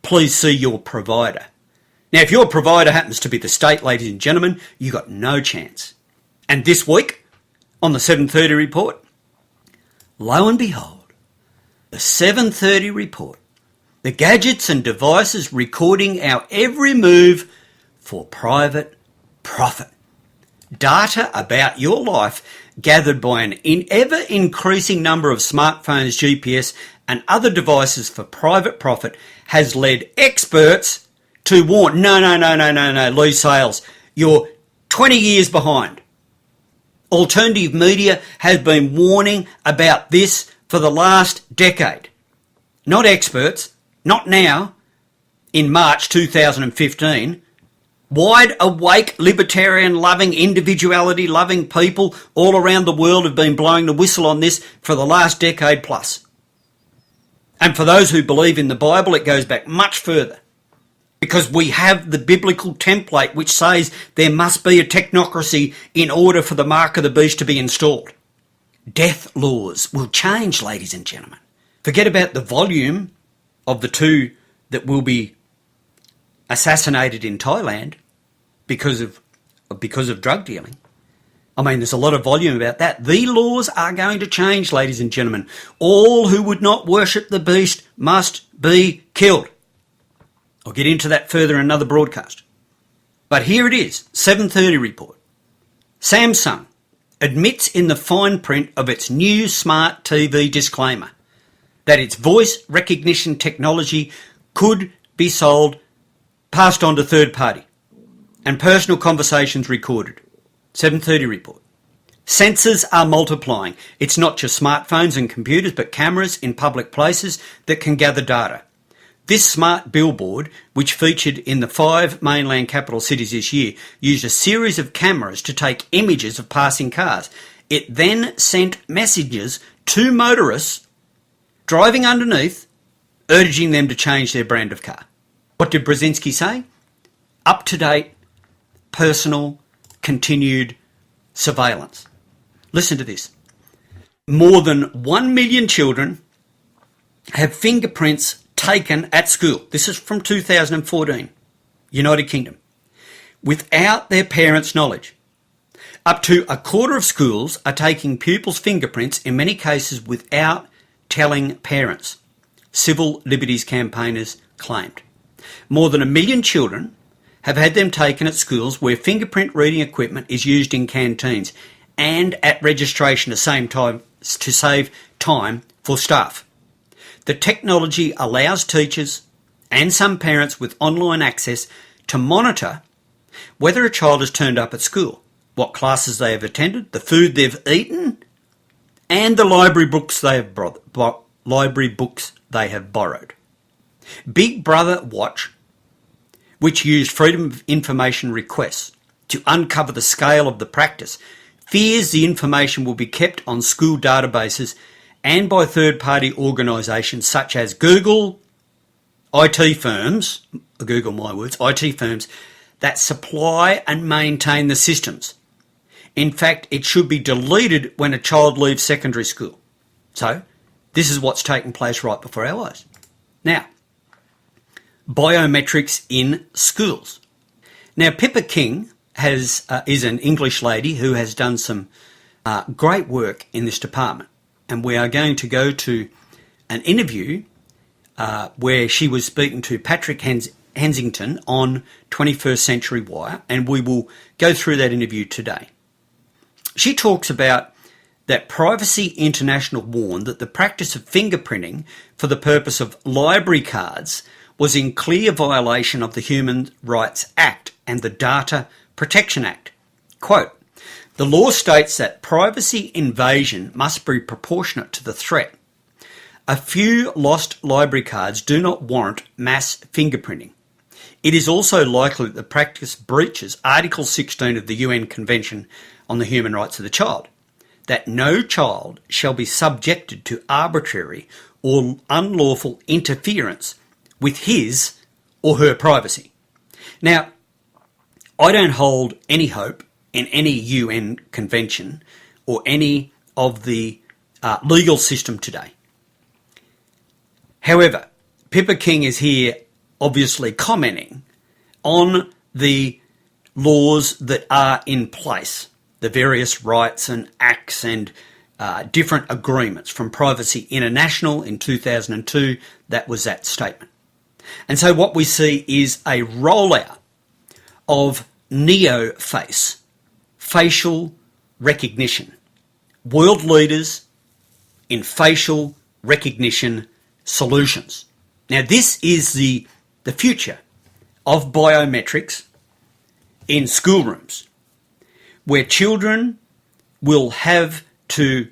Please see your provider. Now, if your provider happens to be the state, ladies and gentlemen, you got no chance. And this week, on the 7:30 report, lo and behold, the 7:30 report, the gadgets and devices recording our every move for private profit. Data about your life gathered by an ever-increasing number of smartphones, GPS, and other devices for private profit has led experts to warn, no, Lee Sales, you're 20 years behind. Alternative media has been warning about this for the last decade. Not experts, not now, in March 2015. Wide awake, libertarian-loving, individuality-loving people all around the world have been blowing the whistle on this for the last decade plus. And for those who believe in the Bible, it goes back much further. Because we have the biblical template which says there must be a technocracy in order for the mark of the beast to be installed. Death laws will change, ladies and gentlemen. Forget about the volume of the two that will be assassinated in Thailand because of drug dealing. I mean, there's a lot of volume about that. The laws are going to change, ladies and gentlemen. All who would not worship the beast must be killed. I'll get into that further in another broadcast. But here it is, 7:30 report. Samsung admits in the fine print of its new smart TV disclaimer that its voice recognition technology could be passed on to third party, and personal conversations recorded. 7:30 report. Sensors are multiplying. It's not just smartphones and computers, but cameras in public places that can gather data. This smart billboard, which featured in the 5 mainland capital cities this year, used a series of cameras to take images of passing cars. It then sent messages to motorists driving underneath, urging them to change their brand of car. What did Brzezinski say? Up-to-date personal, continued surveillance. Listen to this. More than 1 million children have fingerprints taken at school. This is from 2014, United Kingdom, without their parents' knowledge. Up to a quarter of schools are taking pupils' fingerprints, in many cases without telling parents, civil liberties campaigners claimed. More than 1 million children have had them taken at schools where fingerprint reading equipment is used in canteens and at registration at the same time to save time for staff. The technology allows teachers and some parents with online access to monitor whether a child has turned up at school, what classes they have attended, the food they've eaten, and the library books they have borrowed. Big Brother Watch, which used Freedom of Information requests to uncover the scale of the practice, fears the information will be kept on school databases and by third-party organisations such as Google, IT firms that supply and maintain the systems. In fact, it should be deleted when a child leaves secondary school. So, this is what's taking place right before our eyes. Now, biometrics in schools. Now, Pippa King is an English lady who has done some great work in this department. And we are going to go to an interview where she was speaking to Patrick Hensington on 21st Century Wire, and we will go through that interview today. She talks about that Privacy International warned that the practice of fingerprinting for the purpose of library cards was in clear violation of the Human Rights Act and the Data Protection Act. Quote, "The law states that privacy invasion must be proportionate to the threat. A few lost library cards do not warrant mass fingerprinting. It is also likely that the practice breaches Article 16 of the UN Convention on the Human Rights of the Child, that no child shall be subjected to arbitrary or unlawful interference with his or her privacy." Now, I don't hold any hope in any UN convention or any of the legal system today. However, Pippa King is here obviously commenting on the laws that are in place, the various rights and acts and different agreements from Privacy International in 2002. That was that statement. And so what we see is a rollout of neo-face, facial recognition, world leaders in facial recognition solutions. Now, this is the future of biometrics in schoolrooms, where children will have to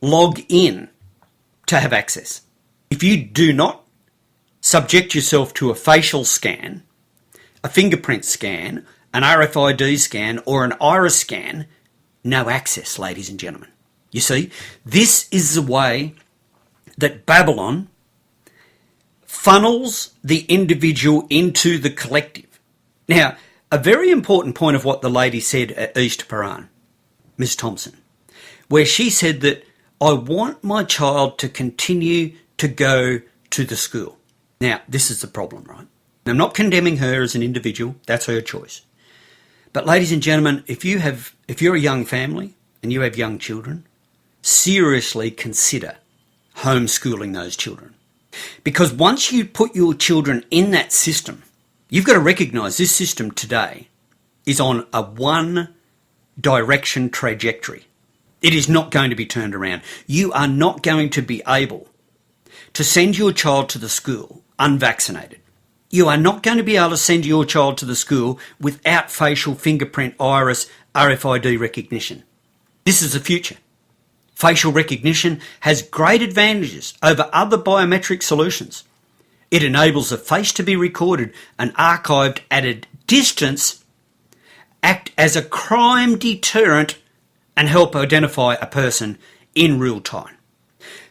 log in to have access. If you do not subject yourself to a facial scan, a fingerprint scan, an RFID scan, or an iris scan, no access, ladies and gentlemen. You see, this is the way that Babylon funnels the individual into the collective. Now, a very important point of what the lady said at East Paran, Miss Thompson, where she said that I want my child to continue to go to the school. Now, this is the problem, right? I'm not condemning her as an individual. That's her choice. But ladies and gentlemen, if you're a young family and you have young children, seriously consider homeschooling those children. Because once you put your children in that system, you've got to recognise this system today is on a one-direction trajectory. It is not going to be turned around. You are not going to be able to send your child to the school unvaccinated. You are not going to be able to send your child to the school without facial, fingerprint, iris, RFID recognition. This is the future. Facial recognition has great advantages over other biometric solutions. It enables the face to be recorded and archived at a distance, act as a crime deterrent, and help identify a person in real time.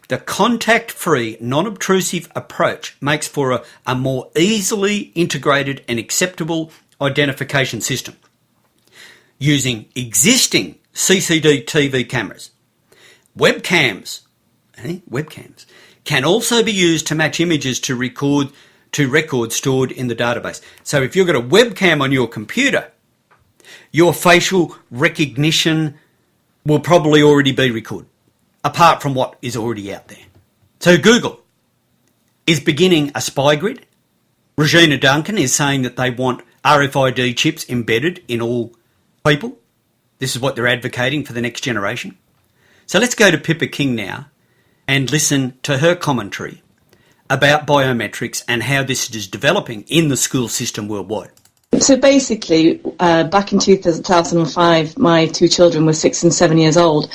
The contact-free, non-obtrusive approach makes for a more easily integrated and acceptable identification system. using existing CCTV cameras. Webcams can also be used to match images to records stored in the database. So if you've got a webcam on your computer, your facial recognition will probably already be recorded, apart from what is already out there. So Google is beginning a spy grid. Regina Duncan is saying that they want RFID chips embedded in all people. This is what they're advocating for the next generation. So let's go to Pippa King now and listen to her commentary about biometrics and how this is developing in the school system worldwide. So basically, back in 2005, my two children were 6 and 7 years old,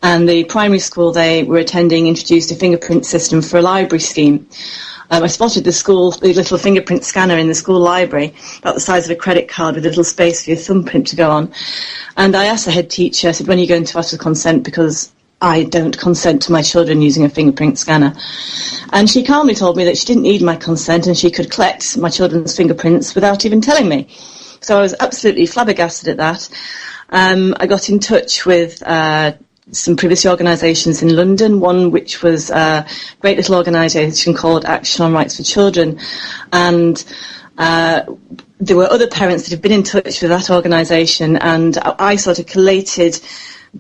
and the primary school they were attending introduced a fingerprint system for a library scheme. I spotted the little fingerprint scanner in the school library, about the size of a credit card with a little space for your thumbprint to go on. And I asked the head teacher, I said, when are you going to ask for consent? Because I don't consent to my children using a fingerprint scanner. And she calmly told me that she didn't need my consent and she could collect my children's fingerprints without even telling me. So I was absolutely flabbergasted at that. I got in touch with some privacy organisations in London, one which was a great little organisation called Action on Rights for Children. And there were other parents that had been in touch with that organisation, and I sort of collated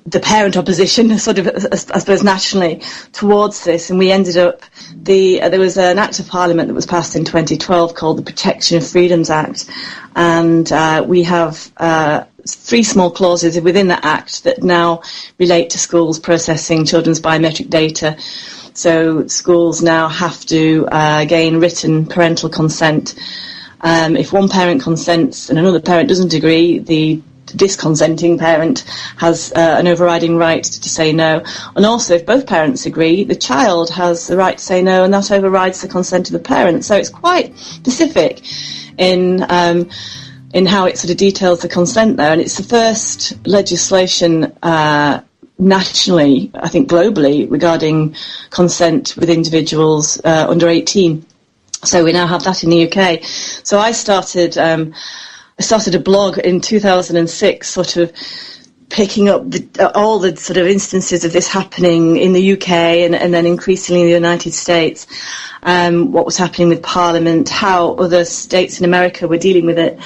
the parent opposition, sort of, I suppose, nationally towards this, and we ended up, there was an Act of Parliament that was passed in 2012 called the Protection of Freedoms Act, and we have 3 small clauses within that Act that now relate to schools processing children's biometric data. So schools now have to gain written parental consent. If one parent consents and another parent doesn't agree, the disconsenting parent has an overriding right to say no. And also, if both parents agree, the child has the right to say no, and that overrides the consent of the parent. So it's quite specific in how it sort of details the consent there. And it's the first legislation nationally, I think globally, regarding consent with individuals under 18. So we now have that in the UK. So I started a blog in 2006, sort of picking up all the sort of instances of this happening in the UK and then increasingly in the United States, what was happening with Parliament, how other states in America were dealing with it,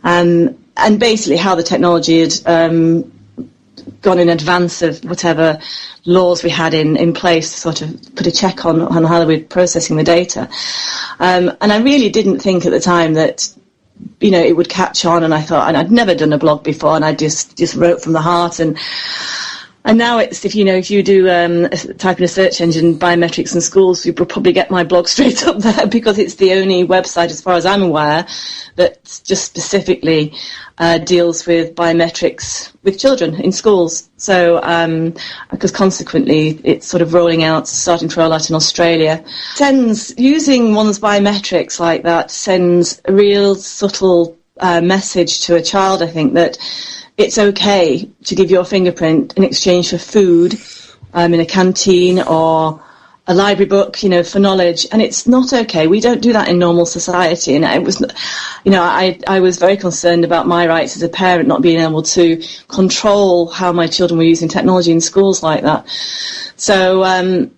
and basically how the technology had gone in advance of whatever laws we had in place to sort of put a check on how they were processing the data. And I really didn't think at the time that, you know, it would catch on, and I thought, and I'd never done a blog before, and I just wrote from the heart, and now it's, if you do type in a search engine biometrics in schools, you will probably get my blog straight up there, because it's the only website, as far as I'm aware, that just specifically deals with biometrics with children in schools. So because consequently it's sort of starting to roll out in Australia. Using one's biometrics like that sends a real subtle message to a child, I think, that it's okay to give your fingerprint in exchange for food in a canteen or a library book, for knowledge, and it's not okay. We don't do that in normal society, and it was, I was very concerned about my rights as a parent, not being able to control how my children were using technology in schools like that. So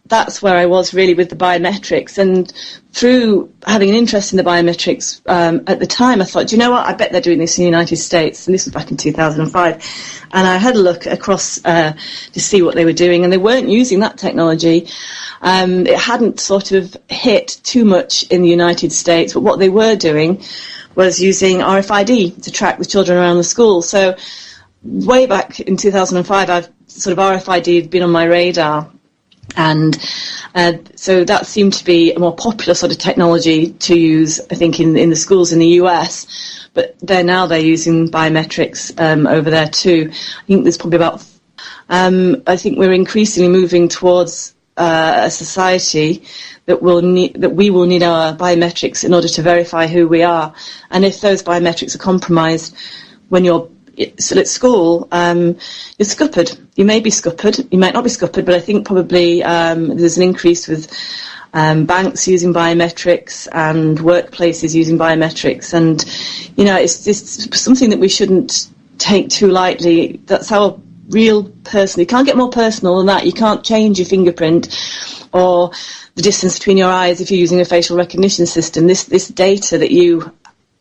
that's where I was really with the biometrics, and through having an interest in the biometrics at the time, I thought, do you know what, I bet they're doing this in the United States, and this was back in 2005, and I had a look across to see what they were doing, and they weren't using that technology. It hadn't sort of hit too much in the United States, but what they were doing was using RFID to track the children around the school. So way back in 2005, RFID had been on my radar, and so that seemed to be a more popular sort of technology to use, I think, in the schools in the US, but they're using biometrics over there too. I think there's probably about, I think we're increasingly moving towards a society that we will need our biometrics in order to verify who we are, and if those biometrics are compromised when you're at school, you're scuppered. You may be scuppered, you might not be scuppered, but I think probably there's an increase with banks using biometrics and workplaces using biometrics, and it's something that we shouldn't take too lightly. That's how real person. You can't get more personal than that. You can't change your fingerprint or the distance between your eyes if you're using a facial recognition system. This data that you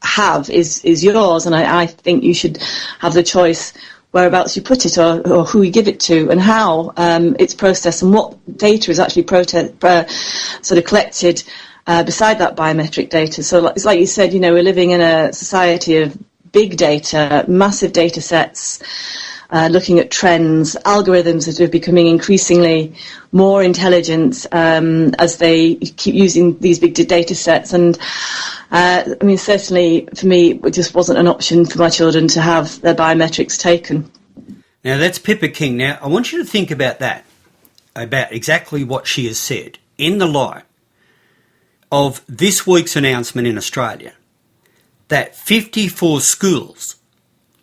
have is yours, and I think you should have the choice whereabouts you put it or who you give it to and how it's processed and what data is actually sort of collected beside that biometric data. So it's like you said, we're living in a society of big data, massive data sets, looking at trends, algorithms that are becoming increasingly more intelligent as they keep using these big data sets. And certainly for me, it just wasn't an option for my children to have their biometrics taken. Now, that's Pippa King. Now, I want you to think about that, about exactly what she has said in the light of this week's announcement in Australia that 54 schools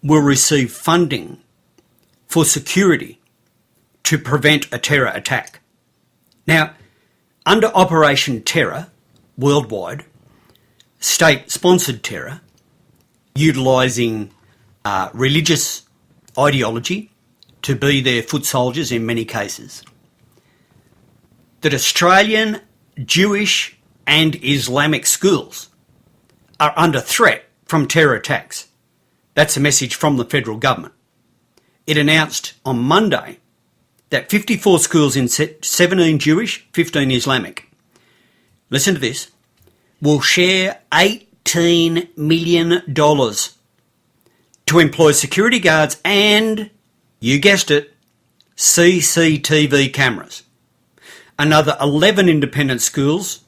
will receive funding for security to prevent a terror attack. Now, under Operation Terror, worldwide, state-sponsored terror, utilising religious ideology to be their foot soldiers in many cases, that Australian, Jewish and Islamic schools are under threat from terror attacks. That's a message from the federal government. It announced on Monday that 54 schools in 17 Jewish, 15 Islamic, listen to this, will share $18 million to employ security guards and, you guessed it, CCTV cameras. Another 11 independent schools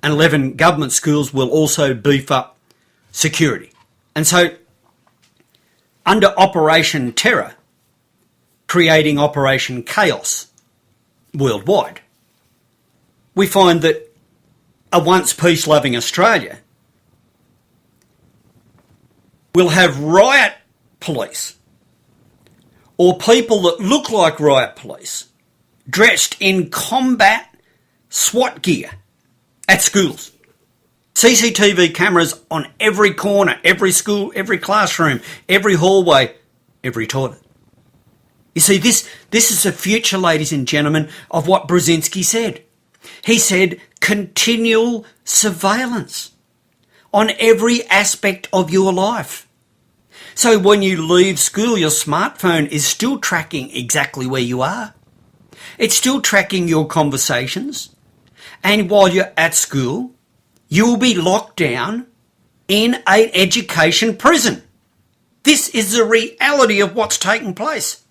and 11 government schools will also beef up security. And so, under Operation Terror, creating Operation Chaos worldwide, we find that a once peace-loving Australia will have riot police or people that look like riot police dressed in combat SWAT gear at schools. CCTV cameras on every corner, every school, every classroom, every hallway, every toilet. You see, this is the future, ladies and gentlemen, of what Brzezinski said. He said continual surveillance on every aspect of your life. So when you leave school, your smartphone is still tracking exactly where you are. It's still tracking your conversations. And while you're at school, you will be locked down in an education prison. This is the reality of what's taking place.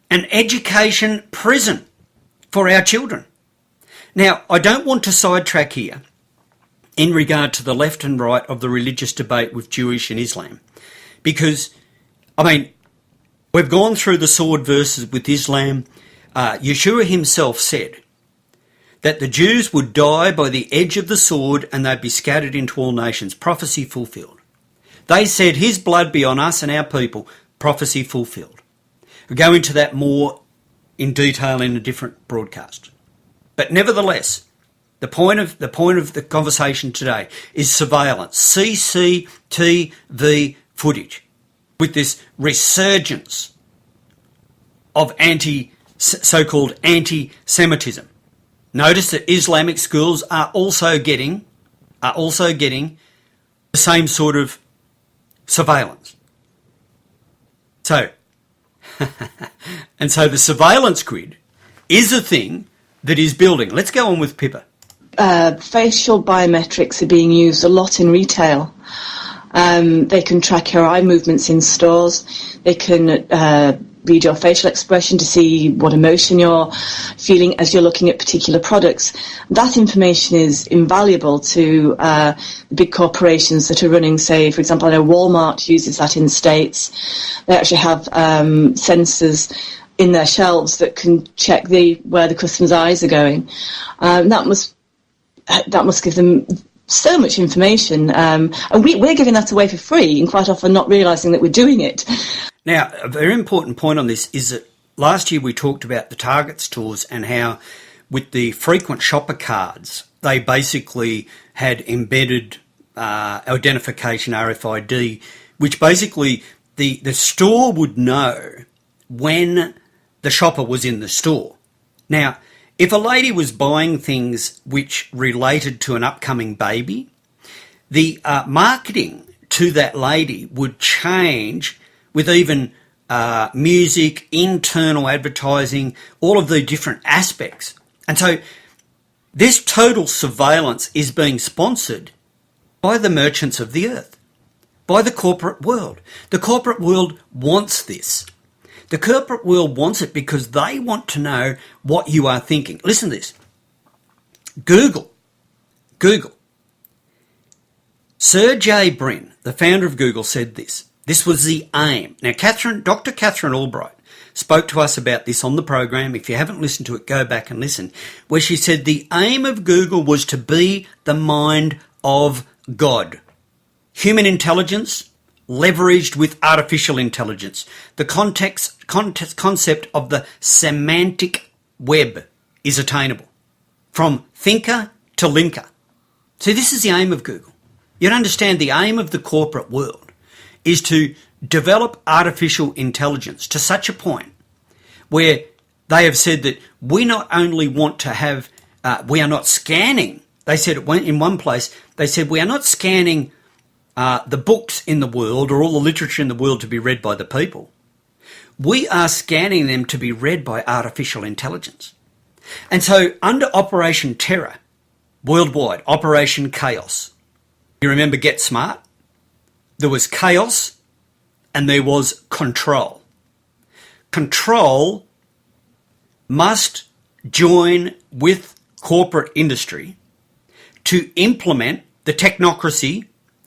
An education prison for our children. Now, I don't want to sidetrack here in regard to the left and right of the religious debate with Jewish and Islam, because, we've gone through the sword verses with Islam. Yeshua himself said that the Jews would die by the edge of the sword and they'd be scattered into all nations. Prophecy fulfilled. They said his blood be on us and our people. Prophecy fulfilled. We'll go into that more in detail in a different broadcast. But nevertheless, the point of the conversation today is surveillance, CCTV footage, with this resurgence of so-called anti-Semitism. Notice that Islamic schools are also getting the same sort of surveillance. So, and so the surveillance grid is a thing that is building. Let's go on with Pippa. Facial biometrics are being used a lot in retail. They can track your eye movements in stores. They can read your facial expression to see what emotion you're feeling as you're looking at particular products. That information is invaluable to the big corporations that are running, say, for example, I know Walmart uses that in the States. They actually have sensors in their shelves that can check where the customer's eyes are going. That must give them so much information, and we're giving that away for free, and quite often not realising that we're doing it. Now, a very important point on this is that last year we talked about the Target stores and how with the frequent shopper cards, they basically had embedded identification RFID which basically the store would know when the shopper was in the store. Now, if a lady was buying things which related to an upcoming baby, the marketing to that lady would change with even music, internal advertising, all of the different aspects. And so this total surveillance is being sponsored by the merchants of the earth, by the corporate world. The corporate world wants this. The corporate world wants it because they want to know what you are thinking. Listen to this. Google. Sergey Brin, the founder of Google, said this. This was the aim. Now, Dr. Catherine Albright spoke to us about this on the program. If you haven't listened to it, go back and listen, where she said the aim of Google was to be the mind of God. Human intelligence leveraged with artificial intelligence. The concept of the semantic web is attainable. From thinker to linker. See, this is the aim of Google. You'd understand the aim of the corporate world is to develop artificial intelligence to such a point where they have said that we not only want to have, we are not scanning, they said in one place, they said we are not scanning the books in the world or all the literature in the world to be read by the people. We are scanning them to be read by artificial intelligence. And so under Operation Terror, worldwide, Operation Chaos, you remember Get Smart? There was chaos and there was control. Control must join with corporate industry to implement the technocracy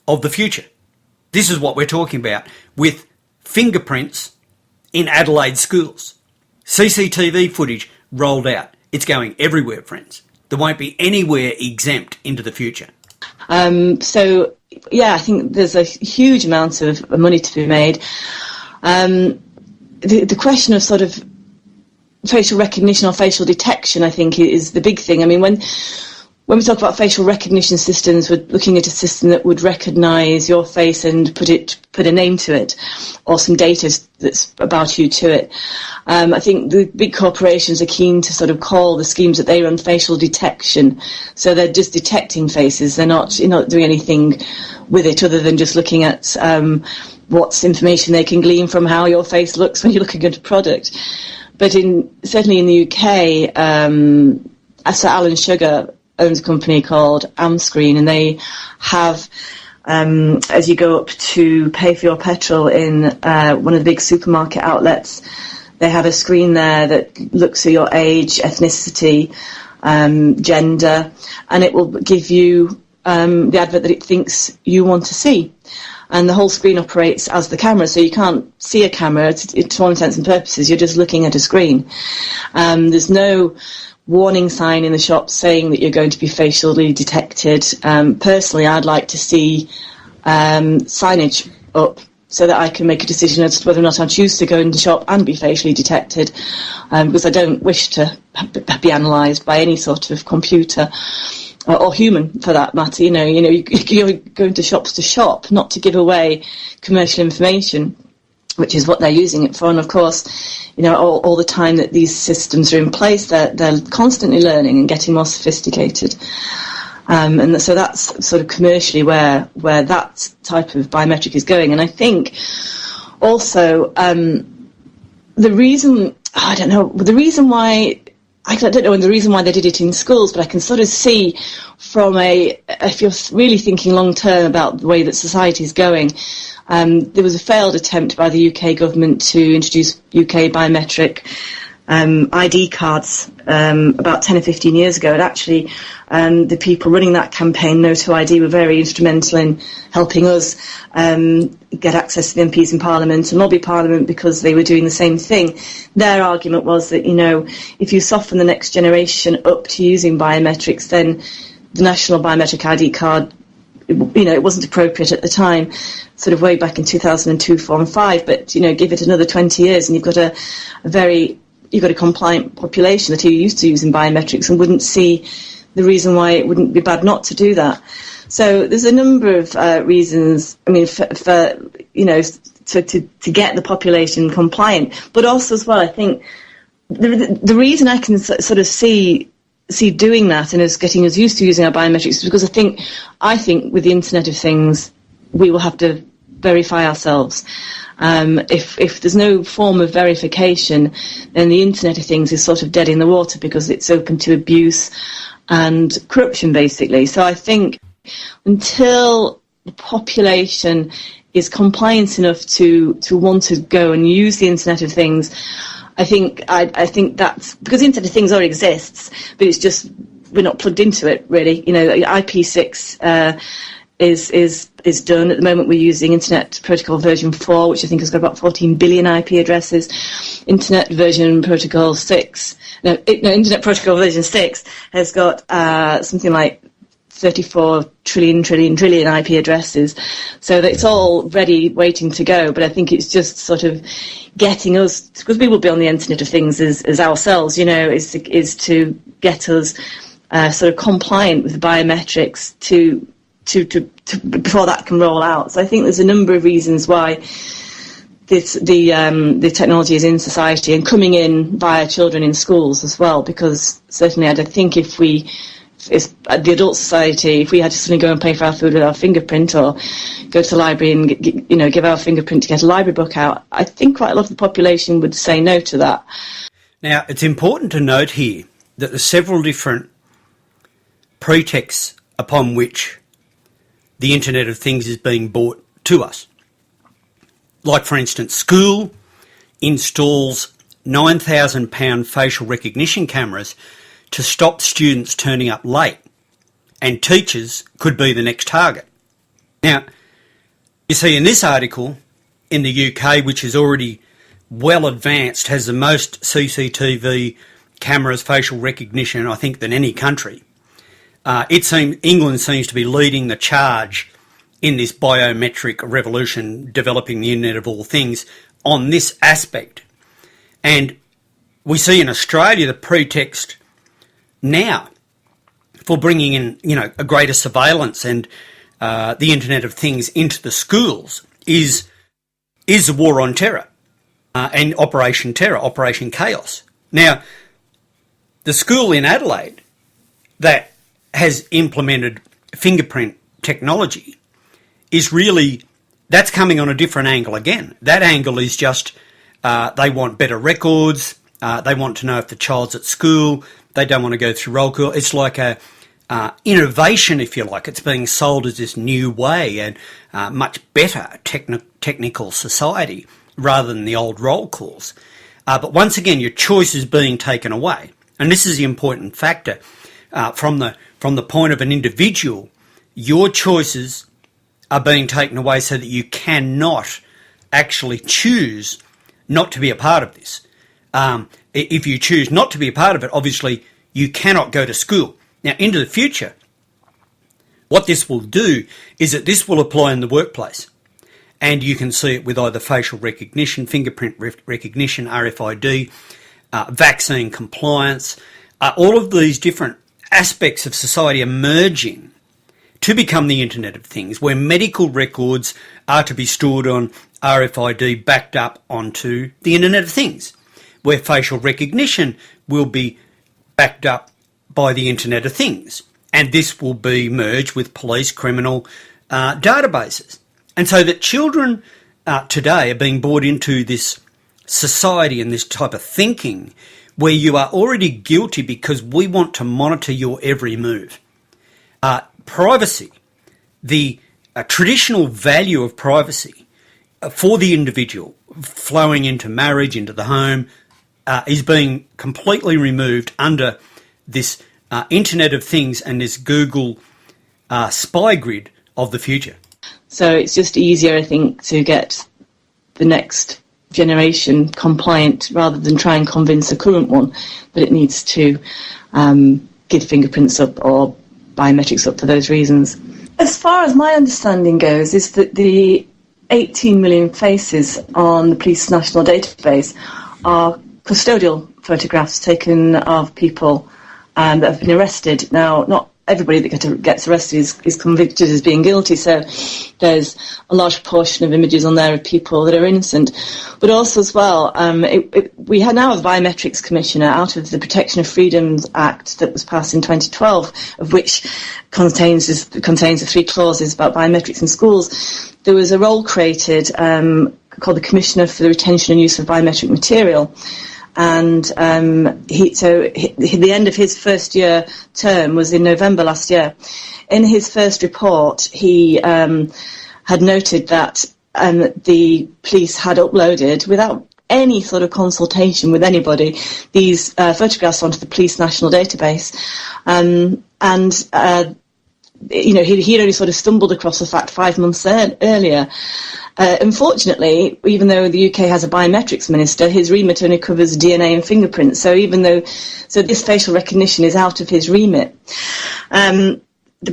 of the future. This is what we're talking about with fingerprints in Adelaide schools. CCTV footage rolled out. It's going everywhere, friends. There won't be anywhere exempt into the future. So, yeah, I think there's a huge amount of money to be made. The question of sort of facial recognition or facial detection, I think, is the big thing. I mean, when we talk about facial recognition systems, we're looking at a system that would recognise your face and put a name to it, or some data that's about you to it. I think the big corporations are keen to sort of call the schemes that they run facial detection. So they're just detecting faces. You're not doing anything with it other than just looking at what's information they can glean from how your face looks when you're looking at a product. But certainly in the UK, Sir Alan Sugar owns a company called Amscreen, and they have, as you go up to pay for your petrol in one of the big supermarket outlets, they have a screen there that looks at your age, ethnicity, gender, and it will give you the advert that it thinks you want to see. And the whole screen operates as the camera, so you can't see a camera to all intents and purposes. You're just looking at a screen. There's no warning sign in the shop saying that you're going to be facially detected. Personally, I'd like to see signage up so that I can make a decision as to whether or not I choose to go in the shop and be facially detected, because I don't wish to be analysed by any sort of computer or human, for that matter. You're going to shop, not to give away commercial information, which is what they're using it for. And of course, all the time that these systems are in place, they're constantly learning and getting more sophisticated. And so that's sort of commercially where that type of biometric is going. And I think also the reason why they did it in schools, but I can sort of see if you're really thinking long term about the way that society is going. There was a failed attempt by the UK government to introduce UK biometric ID cards about 10 or 15 years ago. And actually, the people running that campaign, No to ID, were very instrumental in helping us get access to the MPs in Parliament and lobby Parliament, because they were doing the same thing. Their argument was that, if you soften the next generation up to using biometrics, then the national biometric ID card, it wasn't appropriate at the time, sort of way back in 2002, 4 and 5, but, give it another 20 years and you've got a compliant population that are used to using biometrics and wouldn't see the reason why it wouldn't be bad not to do that. So there's a number of reasons, I mean, for to get the population compliant, but also as well, I think the reason I can sort of see doing that and us getting us used to using our biometrics is because I think with the Internet of Things, we will have to verify ourselves. If there's no form of verification, then the Internet of Things is sort of dead in the water because it's open to abuse and corruption, basically. So I think until the population is compliant enough to want to go and use the Internet of Things, I think that's because the Internet of Things already exists, but it's just we're not plugged into it really. You know, IP6 is done at the moment. We're using Internet Protocol version 4, which I think has got about 14 billion IP addresses. Internet Protocol version 6 has got something like 34 trillion IP addresses, so that it's all ready, waiting to go. But I think it's just sort of getting us, because we will be on the Internet of Things as ourselves, you know, is to get us sort of compliant with the biometrics to before that can roll out. So I think there's a number of reasons why the technology is in society and coming in via children in schools as well. Because certainly, I think if the adult society, if we had to suddenly go and pay for our food with our fingerprint or go to the library and give our fingerprint to get a library book out, I think quite a lot of the population would say no to that. Now, it's important to note here that there's several different pretexts upon which the Internet of Things is being brought to us. Like, for instance, school installs £9,000 facial recognition cameras to stop students turning up late, and teachers could be the next target. Now, you see in this article, in the UK, which is already well advanced, has the most CCTV cameras, facial recognition, I think, than any country. England seems to be leading the charge in this biometric revolution, developing the Internet of all things on this aspect. And we see in Australia the pretext now for bringing in, a greater surveillance and the Internet of Things into the schools is the war on terror and Operation Terror, Operation Chaos. Now, the school in Adelaide that has implemented fingerprint technology that's coming on a different angle again. That angle is just they want better records, they want to know if the child's at school, they don't want to go through roll call. It's like a innovation, if you like. It's being sold as this new way and much better technical society rather than the old roll calls. But once again, your choice is being taken away. And this is the important factor. From the point of an individual, your choices are being taken away so that you cannot actually choose not to be a part of this. If you choose not to be a part of it, obviously you cannot go to school. Now, into the future, what this will do is that this will apply in the workplace. And you can see it with either facial recognition, fingerprint recognition, RFID, vaccine compliance, all of these different aspects of society emerging to become the Internet of Things, where medical records are to be stored on RFID backed up onto the Internet of Things, where facial recognition will be backed up by the Internet of Things. And this will be merged with police, criminal databases. And so that children today are being brought into this society and this type of thinking where you are already guilty because we want to monitor your every move. Privacy, the traditional value of privacy for the individual flowing into marriage, into the home, is being completely removed under this Internet of Things and this Google spy grid of the future. So it's just easier, I think, to get the next generation compliant rather than try and convince the current one that it needs to give fingerprints up or biometrics up for those reasons. As far as my understanding goes, is that the 18 million faces on the police national database are custodial photographs taken of people that have been arrested. Now, not everybody that gets arrested is convicted as being guilty. So there's a large proportion of images on there of people that are innocent. But also as well, we now have a Biometrics Commissioner out of the Protection of Freedoms Act that was passed in 2012, of which contains the 3 clauses about biometrics in schools. There was a role created called the Commissioner for the Retention and Use of Biometric Material. And the end of his first year term was in November last year. In his first report, he had noted that the police had uploaded, without any sort of consultation with anybody, these photographs onto the police national database. He'd only sort of stumbled across the fact 5 months earlier. Unfortunately, even though the UK has a biometrics minister, his remit only covers DNA and fingerprints. So this facial recognition is out of his remit. The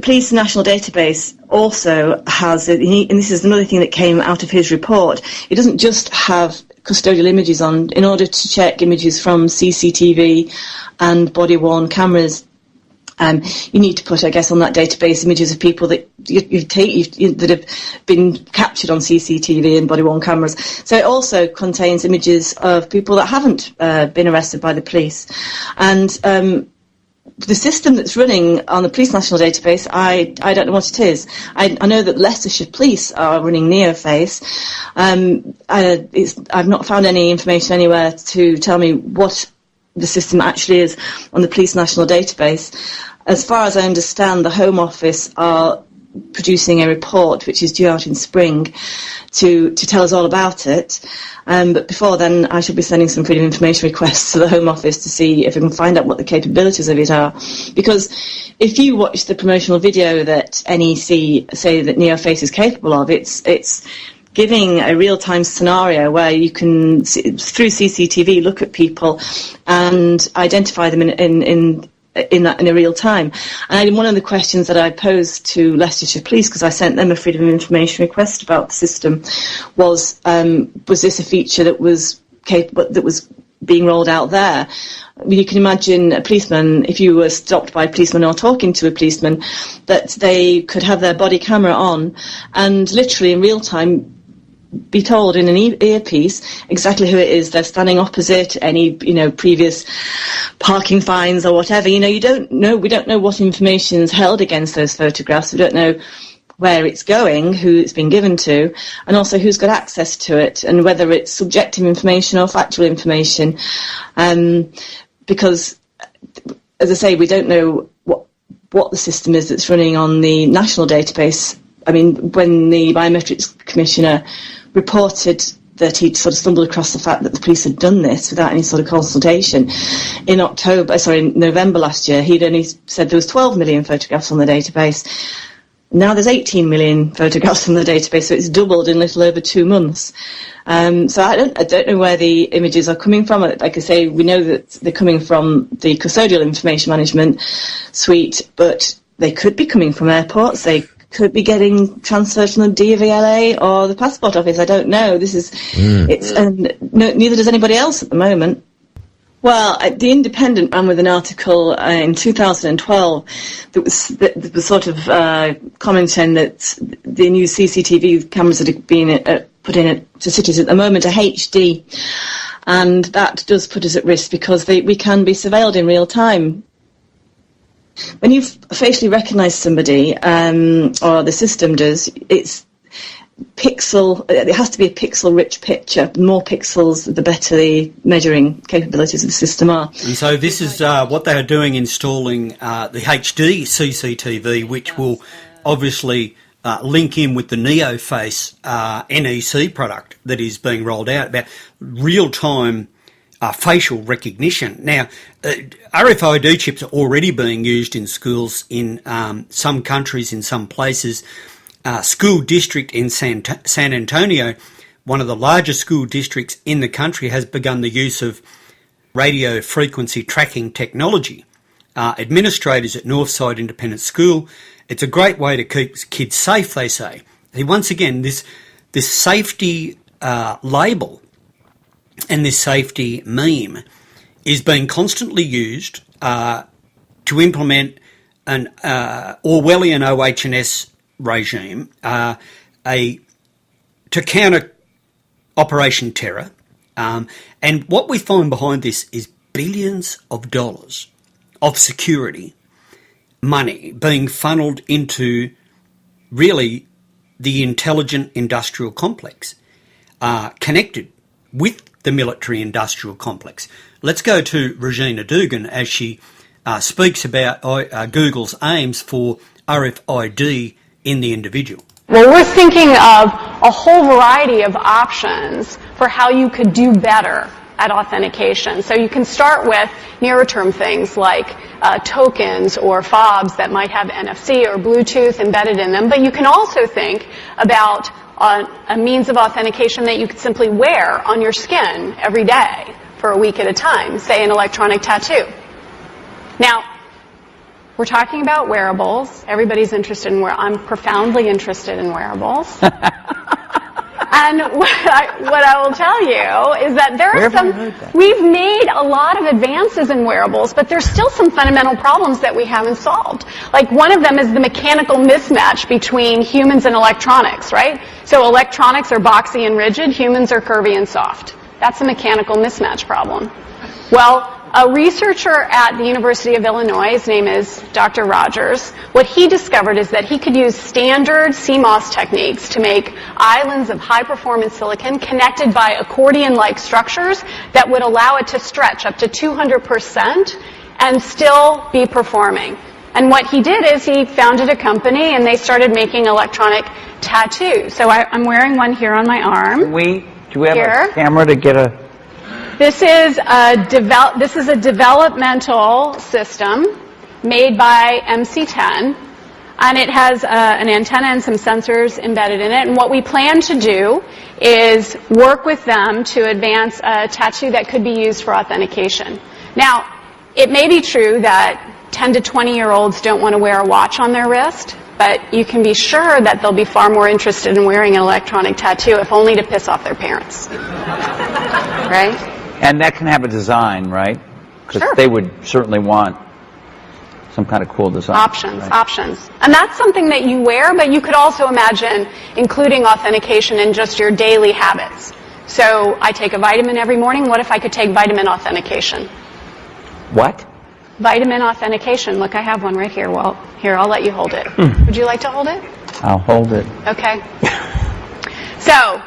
police national database also has, and this is another thing that came out of his report, it doesn't just have custodial images on. In order to check images from CCTV and body-worn cameras, you need to put, I guess, on that database images of people that that have been captured on CCTV and body-worn cameras. So it also contains images of people that haven't been arrested by the police. And the system that's running on the police national database, I don't know what it is. I know that Leicestershire Police are running NeoFace. I've not found any information anywhere to tell me what the system actually is on the police national database. As far as I understand, the Home Office are producing a report which is due out in spring to tell us all about it. But before then, I shall be sending some freedom of information requests to the Home Office to see if we can find out what the capabilities of it are. Because if you watch the promotional video that NEC say that NeoFace is capable of, it's giving a real-time scenario where you can, through CCTV, look at people and identify them in a real time. And one of the questions that I posed to Leicestershire Police, because I sent them a freedom of information request about the system, was this a feature that was being rolled out there? I mean, you can imagine a policeman, if you were stopped by a policeman or talking to a policeman, that they could have their body camera on and literally in real time be told in an earpiece exactly who it is they're standing opposite, any previous parking fines or whatever. We don't know what information is held against those photographs. We don't know where it's going, who it's been given to, and also who's got access to it, and whether it's subjective information or factual information. Because, as I say, we don't know what the system is that's running on the national database. I mean, when the Biometrics Commissioner reported that he'd sort of stumbled across the fact that the police had done this without any sort of consultation in November last year, he'd only said there was 12 million photographs on the database. Now there's 18 million photographs on the database, so it's doubled in a little over 2 months. So I don't know where the images are coming from. Like I say, we know that they're coming from the custodial information management suite, but they could be coming from airports. They could be getting transferred from the DVLA or the Passport Office. I don't know. Neither does anybody else at the moment. Well, The Independent ran with an article in 2012 that was sort of commenting that the new CCTV cameras that have been put in to cities at the moment are HD, and that does put us at risk because we can be surveilled in real time. When you facially recognise somebody, or the system does, it has to be a pixel-rich picture. The more pixels, the better the measuring capabilities of the system are. And so this is what they are doing, installing the HD CCTV, which will obviously link in with the NeoFace NEC product that is being rolled out about real-time facial recognition. Now, RFID chips are already being used in schools in some countries, in some places. School district in San Antonio, one of the largest school districts in the country, has begun the use of radio frequency tracking technology. Administrators at Northside Independent School, it's a great way to keep kids safe, they say. Once again, this safety label and this safety meme is being constantly used to implement an Orwellian OH&S regime to counter Operation Terror. And what we find behind this is billions of dollars of security money being funneled into really the intelligent industrial complex, connected with the military industrial complex. Let's go to Regina Dugan as she speaks about Google's aims for RFID in the individual. Well, we're thinking of a whole variety of options for how you could do better at authentication. So you can start with nearer-term things like tokens or fobs that might have NFC or Bluetooth embedded in them, but you can also think about a means of authentication that you could simply wear on your skin every day for a week at a time, say an electronic tattoo. Now, we're talking about wearables. Everybody's interested in I'm profoundly interested in wearables. And what I will tell you is that there are we've made a lot of advances in wearables, but there's still some fundamental problems that we haven't solved. Like one of them is the mechanical mismatch between humans and electronics, right? So electronics are boxy and rigid, humans are curvy and soft. That's a mechanical mismatch problem. Well, a researcher at the University of Illinois, his name is Dr. Rogers, what he discovered is that he could use standard CMOS techniques to make islands of high-performance silicon connected by accordion-like structures that would allow it to stretch up to 200% and still be performing. And what he did is he founded a company and they started making electronic tattoos. So I'm wearing one here on my arm. Do we have a camera to get a... This is a developmental system made by MC10, and it has an antenna and some sensors embedded in it. And what we plan to do is work with them to advance a tattoo that could be used for authentication. Now, it may be true that 10 to 20-year-olds don't want to wear a watch on their wrist, but you can be sure that they'll be far more interested in wearing an electronic tattoo, if only to piss off their parents. Right? And that can have a design, right? Because they would certainly want some kind of cool design. Options. And that's something that you wear, but you could also imagine including authentication in just your daily habits. So I take a vitamin every morning. What if I could take vitamin authentication? What? Vitamin authentication. Look, I have one right here. Well, here, I'll let you hold it. Would you like to hold it? I'll hold it. Okay. So,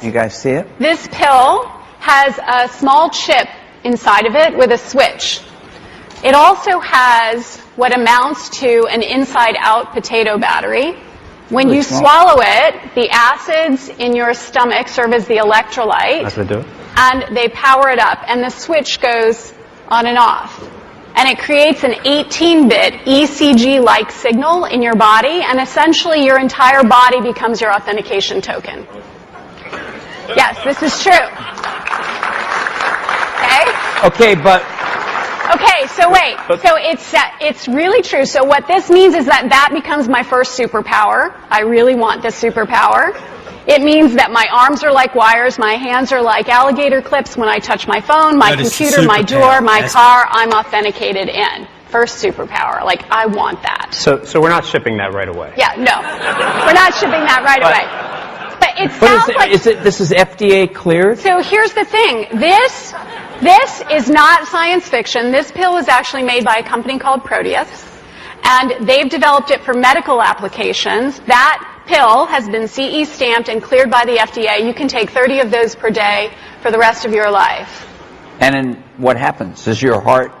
you guys see it? This pill has a small chip inside of it with a switch. It also has what amounts to an inside-out potato battery. When you swallow it, the acids in your stomach serve as the electrolyte. That's what they do. And they power it up, and the switch goes on and off. And it creates an 18-bit ECG-like signal in your body, and essentially your entire body becomes your authentication token. Yes, this is true. Okay, but... Okay, so wait. So it's really true. So what this means is that becomes my first superpower. I really want this superpower. It means that my arms are like wires, my hands are like alligator clips when I touch my phone, my computer, my door, my car, I'm authenticated in. First superpower. Like, I want that. So we're not shipping that right away? Yeah, no. We're not shipping that right away. But it sounds like... This is FDA cleared? So here's the thing. This is not science fiction. This pill is actually made by a company called Proteus, and they've developed it for medical applications. That pill has been CE stamped and cleared by the FDA. You can take 30 of those per day for the rest of your life. And then what happens? Does your heart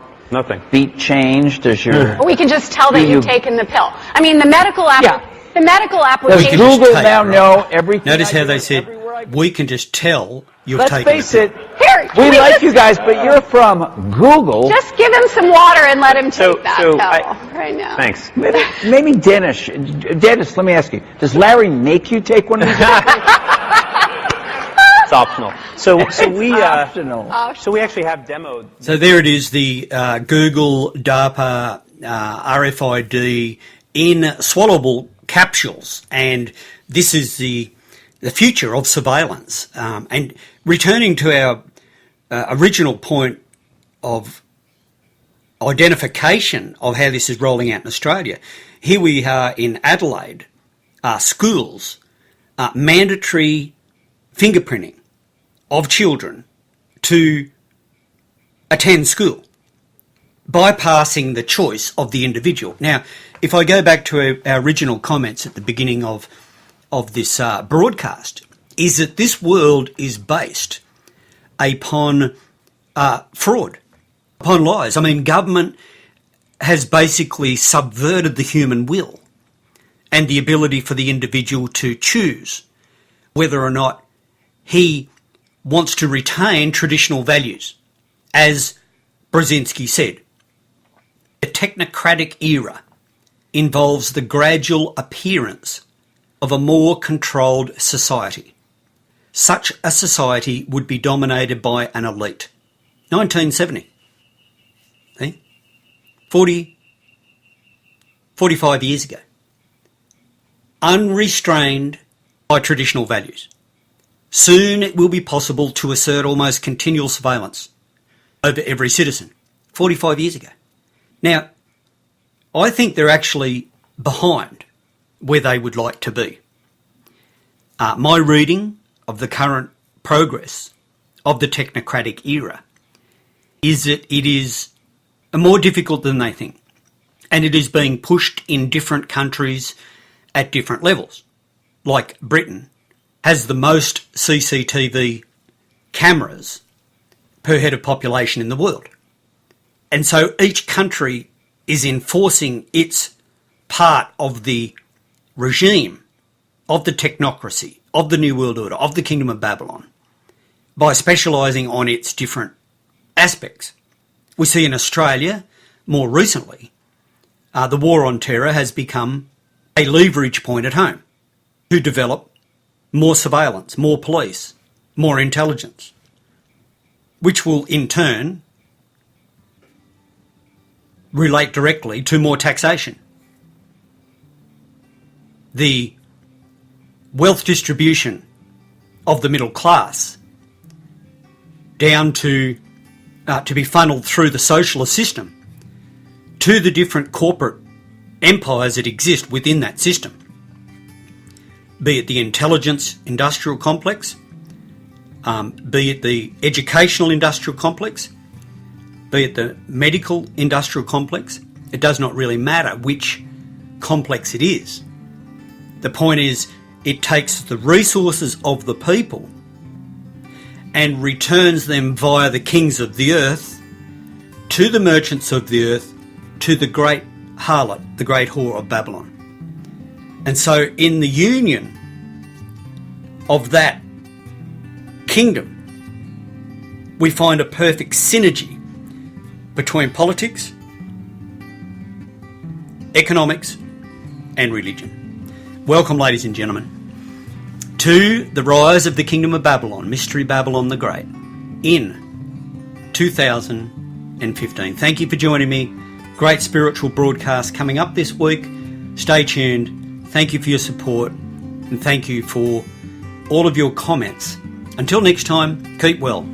beat change? Does your... We can just tell that you've taken the pill. I mean, the medical application... Does Google now know everything? Notice how they said, we can just tell you've taken the pill. Let's face it, we like you guys, but you're from Google. Just give him some water and let him take that pill right now. Thanks. Maybe Dennis, let me ask you, does Larry make you take one of these? It's optional. So we actually have demoed. So there it is, the Google DARPA RFID in swallowable capsules, and this is the future of surveillance. And returning to our original point of identification of how this is rolling out in Australia. Here we are in Adelaide, schools, mandatory fingerprinting of children to attend school, bypassing the choice of the individual. Now, if I go back to our original comments at the beginning of this broadcast, is that this world is based upon fraud, upon lies. I mean, government has basically subverted the human will and the ability for the individual to choose whether or not he wants to retain traditional values. As Brzezinski said, the technocratic era involves the gradual appearance of a more controlled society. Such a society would be dominated by an elite. 1970. See? 45 years ago. Unrestrained by traditional values. Soon it will be possible to assert almost continual surveillance over every citizen. 45 years ago. Now, I think they're actually behind where they would like to be. My reading of the current progress of the technocratic era is that it is more difficult than they think, and it is being pushed in different countries at different levels. Like Britain has the most CCTV cameras per head of population in the world. And so each country is enforcing its part of the regime, of the technocracy, of the New World Order, of the Kingdom of Babylon, by specialising on its different aspects. We see in Australia, more recently, the war on terror has become a leverage point at home to develop more surveillance, more police, more intelligence, which will in turn relate directly to more taxation. The wealth distribution of the middle class down to be funneled through the socialist system to the different corporate empires that exist within that system, be it the intelligence industrial complex, be it the educational industrial complex, be it the medical industrial complex. It does not really matter which complex it is. The point is, it takes the resources of the people and returns them via the kings of the earth to the merchants of the earth, to the great harlot, the great whore of Babylon. And so in the union of that kingdom, we find a perfect synergy between politics, economics, and religion. Welcome, ladies and gentlemen, to the rise of the Kingdom of Babylon, Mystery Babylon the Great, in 2015. Thank you for joining me. Great spiritual broadcast coming up this week. Stay tuned. Thank you for your support, and thank you for all of your comments. Until next time, keep well.